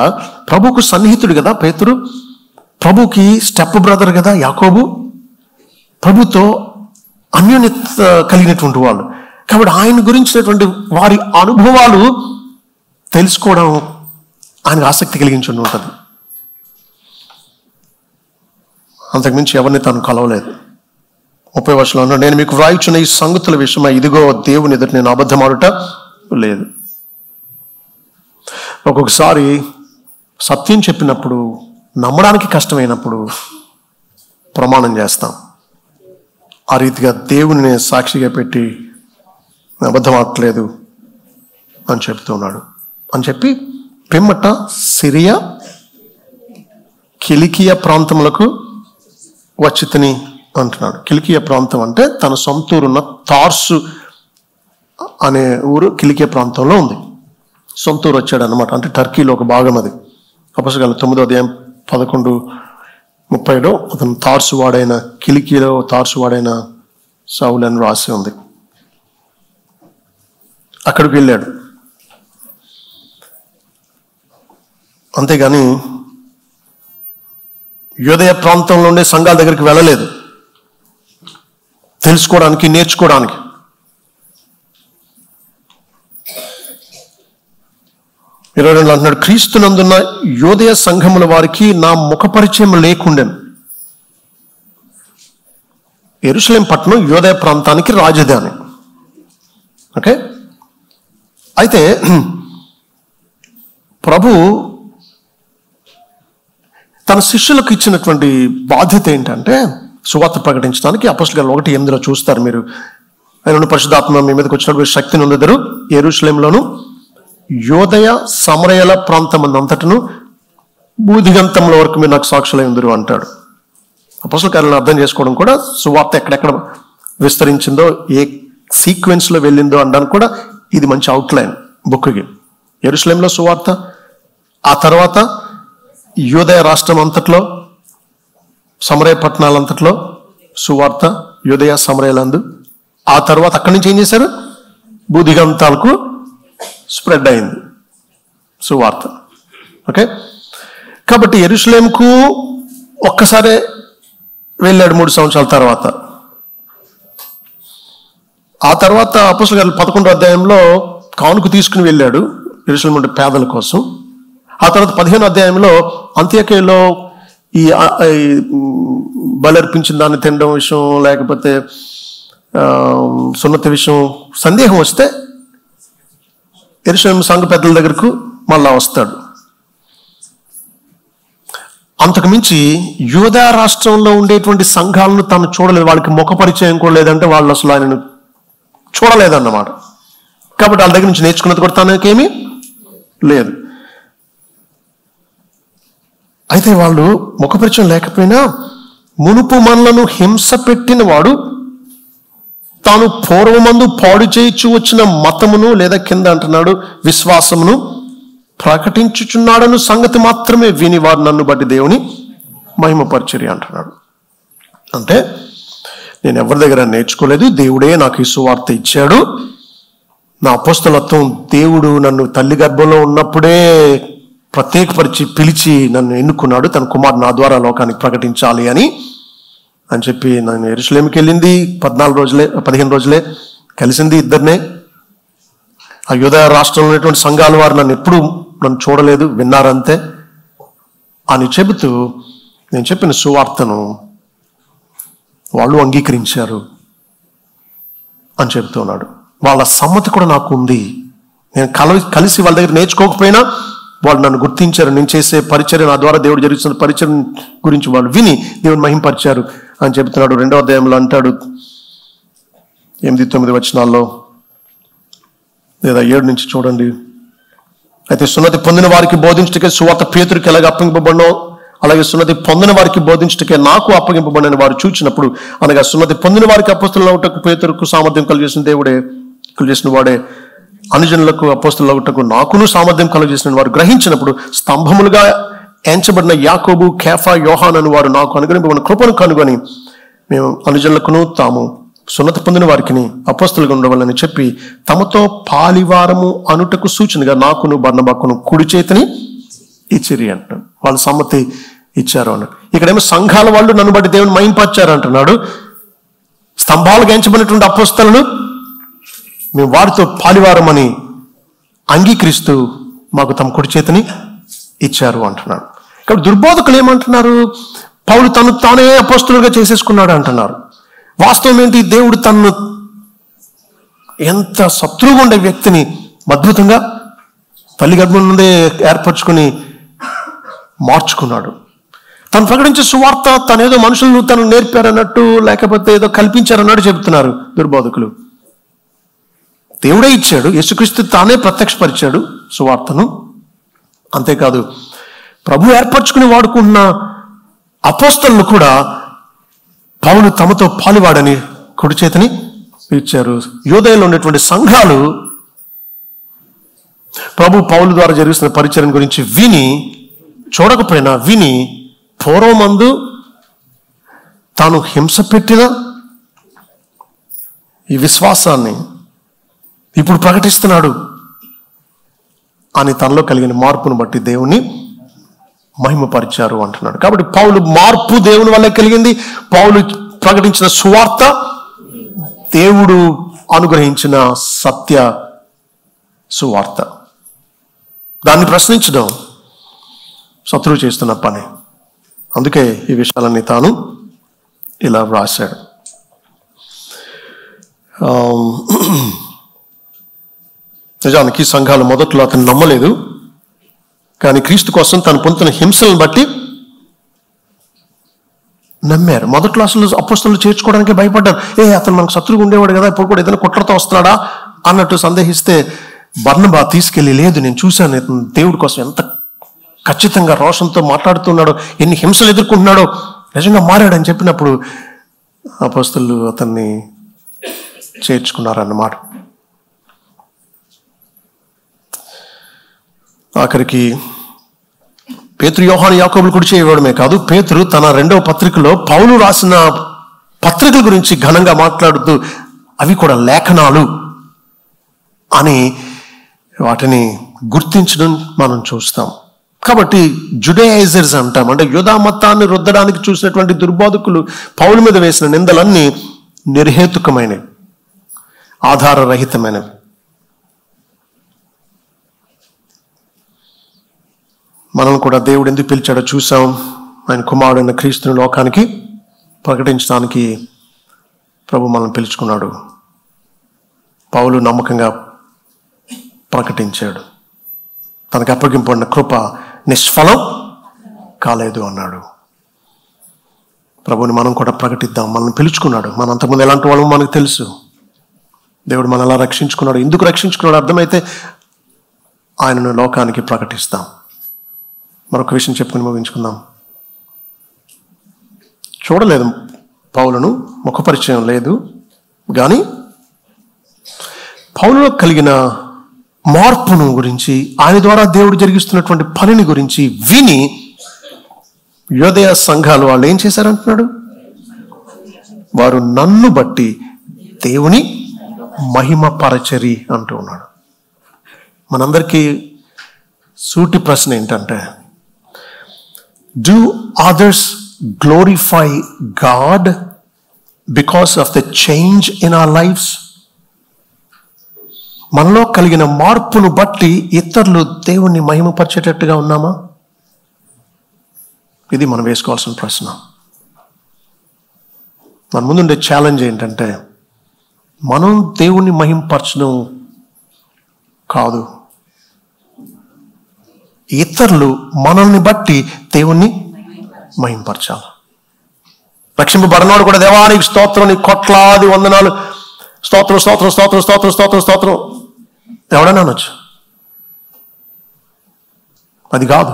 ప్రభుకు సన్నిహితుడు కదా పేతురు, ప్రభుకి స్టెప్ బ్రదర్ కదా యాకోబు, ప్రభుతో అన్యోన్యత కలిగినటువంటి వాళ్ళు కాబట్టి ఆయన గురించినటువంటి వారి అనుభవాలు తెలుసుకోవడం ఆయనకు ఆసక్తి కలిగించి ఉంటుంది. అంతకుమించి ఎవరిని తాను కలవలేదు. 30వ వచనంలో ఉన్నాడు, నేను మీకు వ్రాయిచున్న ఈ సంగతుల విషయమై ఇదిగో దేవుని ఎదుట నేను అబద్ధమాడుట లేదు. ఒక్కొక్కసారి సత్యం చెప్పినప్పుడు నమ్మడానికి కష్టమైనప్పుడు ప్రమాణం చేస్తాం. ఆ రీతిగా దేవుని సాక్షిగా పెట్టి అబద్ధం ఆడట్లేదు అని చెప్తున్నాడు అని చెప్పి పిమ్మట సిరియా కిలికియా ప్రాంతములకు వచ్చితిని అంటున్నాడు. కిలికియా ప్రాంతం అంటే తన సొంత ఊరున్న తార్సు అనే ఊరు కిలికియా ప్రాంతంలో ఉంది. సొంత ఊరు వచ్చాడు అనమాట. అంటే టర్కీలో ఒక భాగం అది. అపొస్తలుల 9వ అధ్యాయం 11:30 అతను తార్సువాడైన కిలికియాలో తార్సువాడైన సౌలు అని రాసి ఉంది. అక్కడికి వెళ్ళాడు. అంతేగాని యూదయ ప్రాంతంలో ఉండే సంఘాల దగ్గరికి వెళ్ళలేదు తెలుసుకోవడానికి, నేర్చుకోవడానికి. ఇరవై 22 అంటున్నాడు, క్రీస్తునందున్న యూదయ సంఘముల వారికి నా ముఖ పరిచయం లేకుండెను. యెరూషలేం పట్టణం యూదయ ప్రాంతానికి రాజధాని. ఓకే, అయితే ప్రభు తన శిష్యులకు ఇచ్చినటువంటి బాధ్యత ఏంటంటే సువార్త ప్రకటించడానికి. అపొస్తలుల 1:8 చూస్తారు మీరు. ఆయన పరిశుద్ధాత్మ మీ మీదకి వచ్చినప్పుడు శక్తిని పొందెదరు, యెరూషలేంలోను యూదయ సమరయల ప్రాంతం అంతటను భూదిగంతముల వరకు మీరు నాకు సాక్షులై ఉందరు అంటాడు. అపొస్తలుల కార్యాలను అర్థం చేసుకోవడం కూడా సువార్త ఎక్కడెక్కడ విస్తరించిందో, ఏ సీక్వెన్స్లో వెళ్ళిందో అనడానికి కూడా ఇది మంచి అవుట్లైన్ బుక్కి. యెరూషలేంలో సువార్త, ఆ తర్వాత యూదయ రాష్ట్రం అంతట్లో, సమరయ పట్టణాలంతట్లో సువార్త, యూదయ సమరయలందు. ఆ తర్వాత అక్కడి నుంచి ఏం చేశారు, భూదిగంతాలకు స్ప్రెడ్ అయింది సువార్త. ఓకే, కాబట్టి యెరూషలేంకు ఒక్కసారే వెళ్ళాడు 3 సంవత్సరాల తర్వాత. ఆ తర్వాత అపొస్తలుల 11వ అధ్యాయంలో కానుక తీసుకుని వెళ్ళాడు యెరూషలేం ఉండే పేదల కోసం. ఆ తర్వాత 15వ అధ్యాయంలో అంత్యోక్యలో ఈ బలర్పించిన దాన్ని తినడం విషయం, లేకపోతే సున్నతి విషయం సందేహం వస్తే యెరూషలేం సంఘ పెద్దల దగ్గరకు మళ్ళా వస్తాడు. అంతకుమించి యూదా రాష్ట్రంలో ఉండేటువంటి సంఘాలను తను చూడలేదు. వాళ్ళకి ముఖ పరిచయం కూడా లేదంటే వాళ్ళు అసలు ఆయనను చూడలేదన్నమాట. కాబట్టి వాళ్ళ దగ్గర నుంచి నేర్చుకున్నది కూడా తనకేమీ లేదు. అయితే వాళ్ళు ముఖపరిచయం లేకపోయినా మునుపు మనలను హింస పెట్టిన వాడు తాను పూర్వమందు పాడు చేయించు వచ్చిన మతమును, లేదా కింద అంటున్నాడు విశ్వాసమును ప్రకటించుచున్నాడను సంగతి మాత్రమే విని వారు నన్ను బట్టి దేవుని మహిమపరచరి అంటున్నాడు. అంటే నేను ఎవరి దగ్గర నేర్చుకోలేదు, దేవుడే నాకు ఈ సువార్త ఇచ్చాడు. నా అపొస్తలత్వం దేవుడు నన్ను తల్లి గర్భంలో ఉన్నప్పుడే ప్రత్యేకపరిచి పిలిచి నన్ను ఎన్నుకున్నాడు, తన కుమారుడు నా ద్వారా లోకానికి ప్రకటించాలి అని చెప్పి నన్ను యెరూషలేంకి వెళ్ళింది. 15 రోజులే కలిసింది ఇద్దరినే. ఆ యూదయ రాష్ట్రంలో ఉన్నటువంటి సంఘాల వారు నన్ను చూడలేదు, విన్నారంతే అని చెబుతూ నేను చెప్పిన సువార్తను వాళ్ళు అంగీకరించారు అని చెబుతున్నాడు. వాళ్ళ సమ్మతి కూడా నాకు ఉంది. నేను కలిసి వాళ్ళ దగ్గర నేర్చుకోకపోయినా వాళ్ళు నన్ను గుర్తించారు. నేను చేసే పరిచర్య, నా ద్వారా దేవుడు జరుగుతున్న పరిచర్య గురించి వాళ్ళు విని దేవుని మహింపరిచారు అని చెబుతున్నాడు. 2వ అధ్యాయంలో అంటాడు 8-9 వచనాల్లో, లేదా 7 నుంచి చూడండి. అయితే సున్నతి పొందిన వారికి బోధించటకే సువార్త పేతురుకి ఎలాగ అప్పగింపబడినో, అలాగే సున్నతి పొందిన వారికి బోధించటకే నాకు అప్పగింపబడిన వారు చూచినప్పుడు, అనగా సున్నతి పొందిన వారికి అపొస్తలులకు పేతురుకు సామర్థ్యం కలిగజేసిన వాడే అనుజనులకు అపొస్తలులకు నాకును సామర్థ్యం కలుగజేసిన వారు గ్రహించినప్పుడు, స్తంభములుగా ఎంచబడిన యాకోబు, కేఫా, యోహాను అని వారు నాకు అనుగ్రహింపబడిన కృపను కనుగొని మేము అనుజనులకును తాము సున్నతి పొందిన వారికి అపొస్తలుగా ఉండవాలని చెప్పి తమతో పాలివారము అనుటకు సూచనగా నాకును బర్నబాకును కుడి చేతిని ఇచ్చిరి అంటాడు. వాళ్ళు సమ్మతి ఇచ్చారు అన్నాడు. ఇక్కడేమో సంఘాల వాళ్ళు నన్ను బట్టి దేవుని మహింపరిచారు అంటున్నాడు. స్తంభాలు గెంచబడినటువంటి అపొస్తలులు మేము వారితో పాలివారం అని అంగీకరిస్తూ మాకు తమ కుడి చేతిని ఇచ్చారు అంటున్నాడు. కాబట్టి దుర్బోధకులు ఏమంటున్నారు, పౌలు తానే అపొస్తలుగా చేసేసుకున్నాడు అంటున్నారు. వాస్తవం ఏంటి, దేవుడు తనను ఎంత శత్రువుగా ఉండే వ్యక్తిని అద్భుతంగా తల్లి గర్భం నుండే ఏర్పరచుకుని మార్చుకున్నాడు. తను ప్రకటించే సువార్త తనేదో మనుషులను తను నేర్పారన్నట్టు, లేకపోతే ఏదో కల్పించారన్నట్టు చెబుతున్నారు దుర్బోధకులు. దేవుడే ఇచ్చాడు, యేసుక్రీస్తు తానే ప్రత్యక్షపరిచాడు సువార్తను. అంతేకాదు ప్రభు ఏర్పరచుకుని వాడుకుంటున్న అపోస్తలులు కూడా పౌలు తమతో పాలువాడని కుడి చేతిని ఇచ్చారు. యూదయలో ఉన్నటువంటి సంఘాలు ప్రభు పౌలు ద్వారా జరుగుతున్న పరిచయం గురించి విని, చూడకపోయినా విని, పూర్వమందు తాను హింస పెట్టిన ఈ విశ్వాసాన్ని ఇప్పుడు ప్రకటిస్తున్నాడు అని తనలో కలిగిన మార్పును బట్టి దేవుని మహిమపరిచారు అంటున్నాడు. కాబట్టి పౌలు మార్పు దేవుని వల్ల కలిగింది. పౌలు ప్రకటించిన సువార్త దేవుడు అనుగ్రహించిన సత్య సువార్త. దాన్ని ప్రశ్నించడం శత్రువు చేస్తున్న పని. అందుకే ఈ విషయాలన్నీ తాను ఇలా వ్రాశాడు. నిజానికి సంఘాలు మొదట్లో అతను నమ్మలేదు, కానీ క్రీస్తు కోసం తను పొందుతున్న హింసలను బట్టి నమ్మారు. మొదట్లో అసలు అపోస్తలులు చేర్చుకోవడానికి భయపడ్డారు. అతను మనకు శత్రువుగా ఉండేవాడు కదా, ఇప్పుడు కూడా ఏదైనా కుట్రతో వస్తున్నాడా అన్నట్టు సందేహిస్తే బర్నబా తీసుకెళ్ళి, లేదు నేను చూశాను దేవుడి కోసం ఎంత ఖచ్చితంగా రోషంతో మాట్లాడుతున్నాడో, ఎన్ని హింసలు ఎదుర్కొంటున్నాడో, నిజంగా మారాడని చెప్పినప్పుడు అపోస్తలులు అతన్ని చేర్చుకున్నారన్నమాట. ఆఖరికి పేతురు యోహాను యాకోబులు కుడి చేయడమే కాదు, పేతురు తన 2వ పత్రికలో పౌలు రాసిన పత్రికల గురించి ఘనంగా మాట్లాడుతూ అవి కూడా లేఖనాలు అని వాటిని గుర్తించడం మనం చూస్తాం. కాబట్టి జుడైజర్స్ అంటాం, అంటే యూదా మతాన్ని రుద్దడానికి చూసినటువంటి దుర్బోధకులు పౌలు మీద వేసిన నిందలన్నీ నిర్హేతుకమైనవి, ఆధారరహితమైనవి. మనం కూడా దేవుడు ఎందుకు పిలిచాడో చూసాం. ఆయన కుమారుడైన క్రీస్తుని లోకానికి ప్రకటించడానికి ప్రభు మనల్ని పిలుచుకున్నాడు. పౌలు నమ్మకంగా ప్రకటించాడు. తనకు అప్పగింపబడిన కృప నిష్ఫలం కాలేదు అన్నాడు. ప్రభుని మనం కూడా ప్రకటిద్దాం. మనల్ని పిలుచుకున్నాడు. మనం అంతకుముందు ఎలాంటి వాళ్ళమో మనకు తెలుసు. దేవుడు మనల్ని ఎలా రక్షించుకున్నాడు, ఎందుకు రక్షించుకున్నాడు అర్థమైతే ఆయనను లోకానికి ప్రకటిస్తాం. మరొక విషయం చెప్పుకుని ముగించుకుందాం. చూడలేదు పౌలును, ముఖపరిచయం లేదు, కానీ పౌలులో కలిగిన మార్పును గురించి, ఆయన ద్వారా దేవుడు జరిగిస్తున్నటువంటి పనిని గురించి విని యోదయ సంఘాలు వాళ్ళు ఏం చేశారంటున్నాడు? వారు నన్ను బట్టి దేవుని మహిమపరచరి అంటూ ఉన్నాడు. మనందరికీ సూటి ప్రశ్న ఏంటంటే, do others glorify God because of the change in our lives? మనలో కలిగిన మార్పును బట్టి ఇతరులు దేవుణ్ణి మహిమపరిచేటట్టుగా ఉన్నామా? ఇది మనం వేసుకోవాల్సిన ప్రశ్న. మన ముందుండే ఛాలెంజ్ ఏంటంటే, మనం దేవుణ్ణి మహిమపరచడం కాదు, ఇతరులు మనల్ని బట్టి దేవుణ్ణి మహిమపరచాలి. రక్షింపబడినవాడు కూడా దేవానికి స్తోత్రం, నీ కోట్లాది వందనాలు, స్తోత్రం స్తోత్రం స్తోత్రం స్తోత్రం స్తోత్రం స్తోత్రం ఎవడైనా అనొచ్చు. అది కాదు.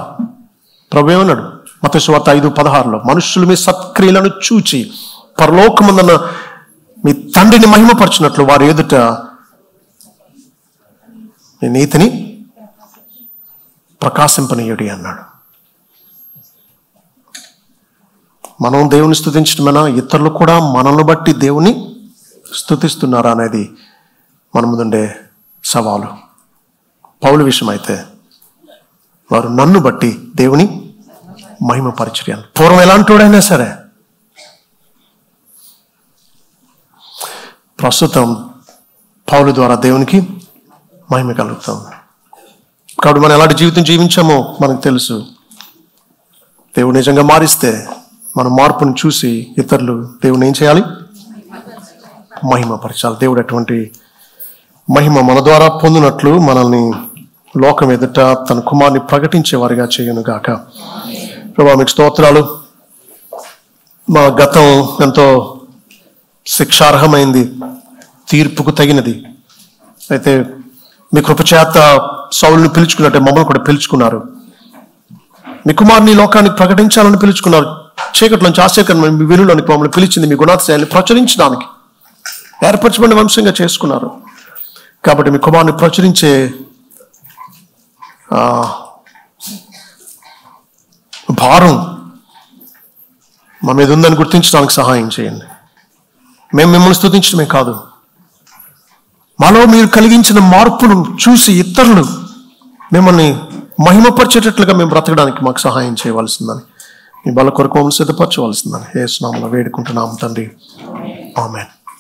ప్రభు ఏమన్నాడు? మత్తయి సువార్త 5:16 మనుషులు మీ సత్క్రియలను చూచి పరలోకమందున్న మీ తండ్రిని మహిమపరచినట్లు వారి ఎదుట మీ నీతిని ప్రకాశింపనీయుడి అన్నాడు. మనం దేవుని స్తుతించడమేనా, ఇతరులు కూడా మనల్ని బట్టి దేవుని స్తుతిస్తున్నారా అనేది మన ముందుండే సవాలు. పౌలు విషయం అయితే వారు నన్ను బట్టి దేవుని మహిమపరచరి అని. పూర్వం ఎలాంటి వాడైనా సరే, ప్రస్తుతం పౌలు ద్వారా దేవునికి మహిమ కలుగుతాం. కాబట్టి మనం ఎలాంటి జీవితం జీవించామో మనకు తెలుసు. దేవుడు నిజంగా మారిస్తే మన మార్పును చూసి ఇతరులు దేవుని ఏం చేయాలి? మహిమపరచాలి. దేవుడు అటువంటి మహిమ మన ద్వారా పొందినట్లు మనల్ని లోకం ఎదుట తన కుమారుని ప్రకటించేవారిగా చేయను గాక. ప్రభువా మీకు స్తోత్రాలు. మా గతం ఎంతో శిక్షార్హమైంది, తీర్పుకు తగినది. అయితే మీ కృపచేత సౌలుని పిలుచుకున్నట్టే మమ్మల్ని కూడా పిలుచుకున్నారు. మీ కుమారుని లోకానికి ప్రకటించాలని పిలుచుకున్నారు. చీకట్లోంచి ఆశ్చర్యకరమైన మీ వెలుగులోనికి మమ్మల్ని పిలిచింది మీ గుణాతిశయాన్ని ప్రచురించడానికి. ఏర్పరచబడిన వంశంగా చేసుకున్నారు. కాబట్టి మీ కుమారుని ప్రచురించే భారం మా మీద ఉందని గుర్తించడానికి సహాయం చేయండి. మేము మిమ్మల్ని స్తుతించడమే కాదు, మాలో మీరు కలిగించిన మార్పును చూసి ఇతరులు మిమ్మల్ని మహిమపరిచేటట్లుగా మేము బ్రతకడానికి మాకు సహాయం చేయవలసిందని, మీ బల కొరకు మమ్మల్ని సిద్ధపరచవలసిందని యేసు నామములో వేడుకుంటున్నాము తండ్రి. ఆమేన్.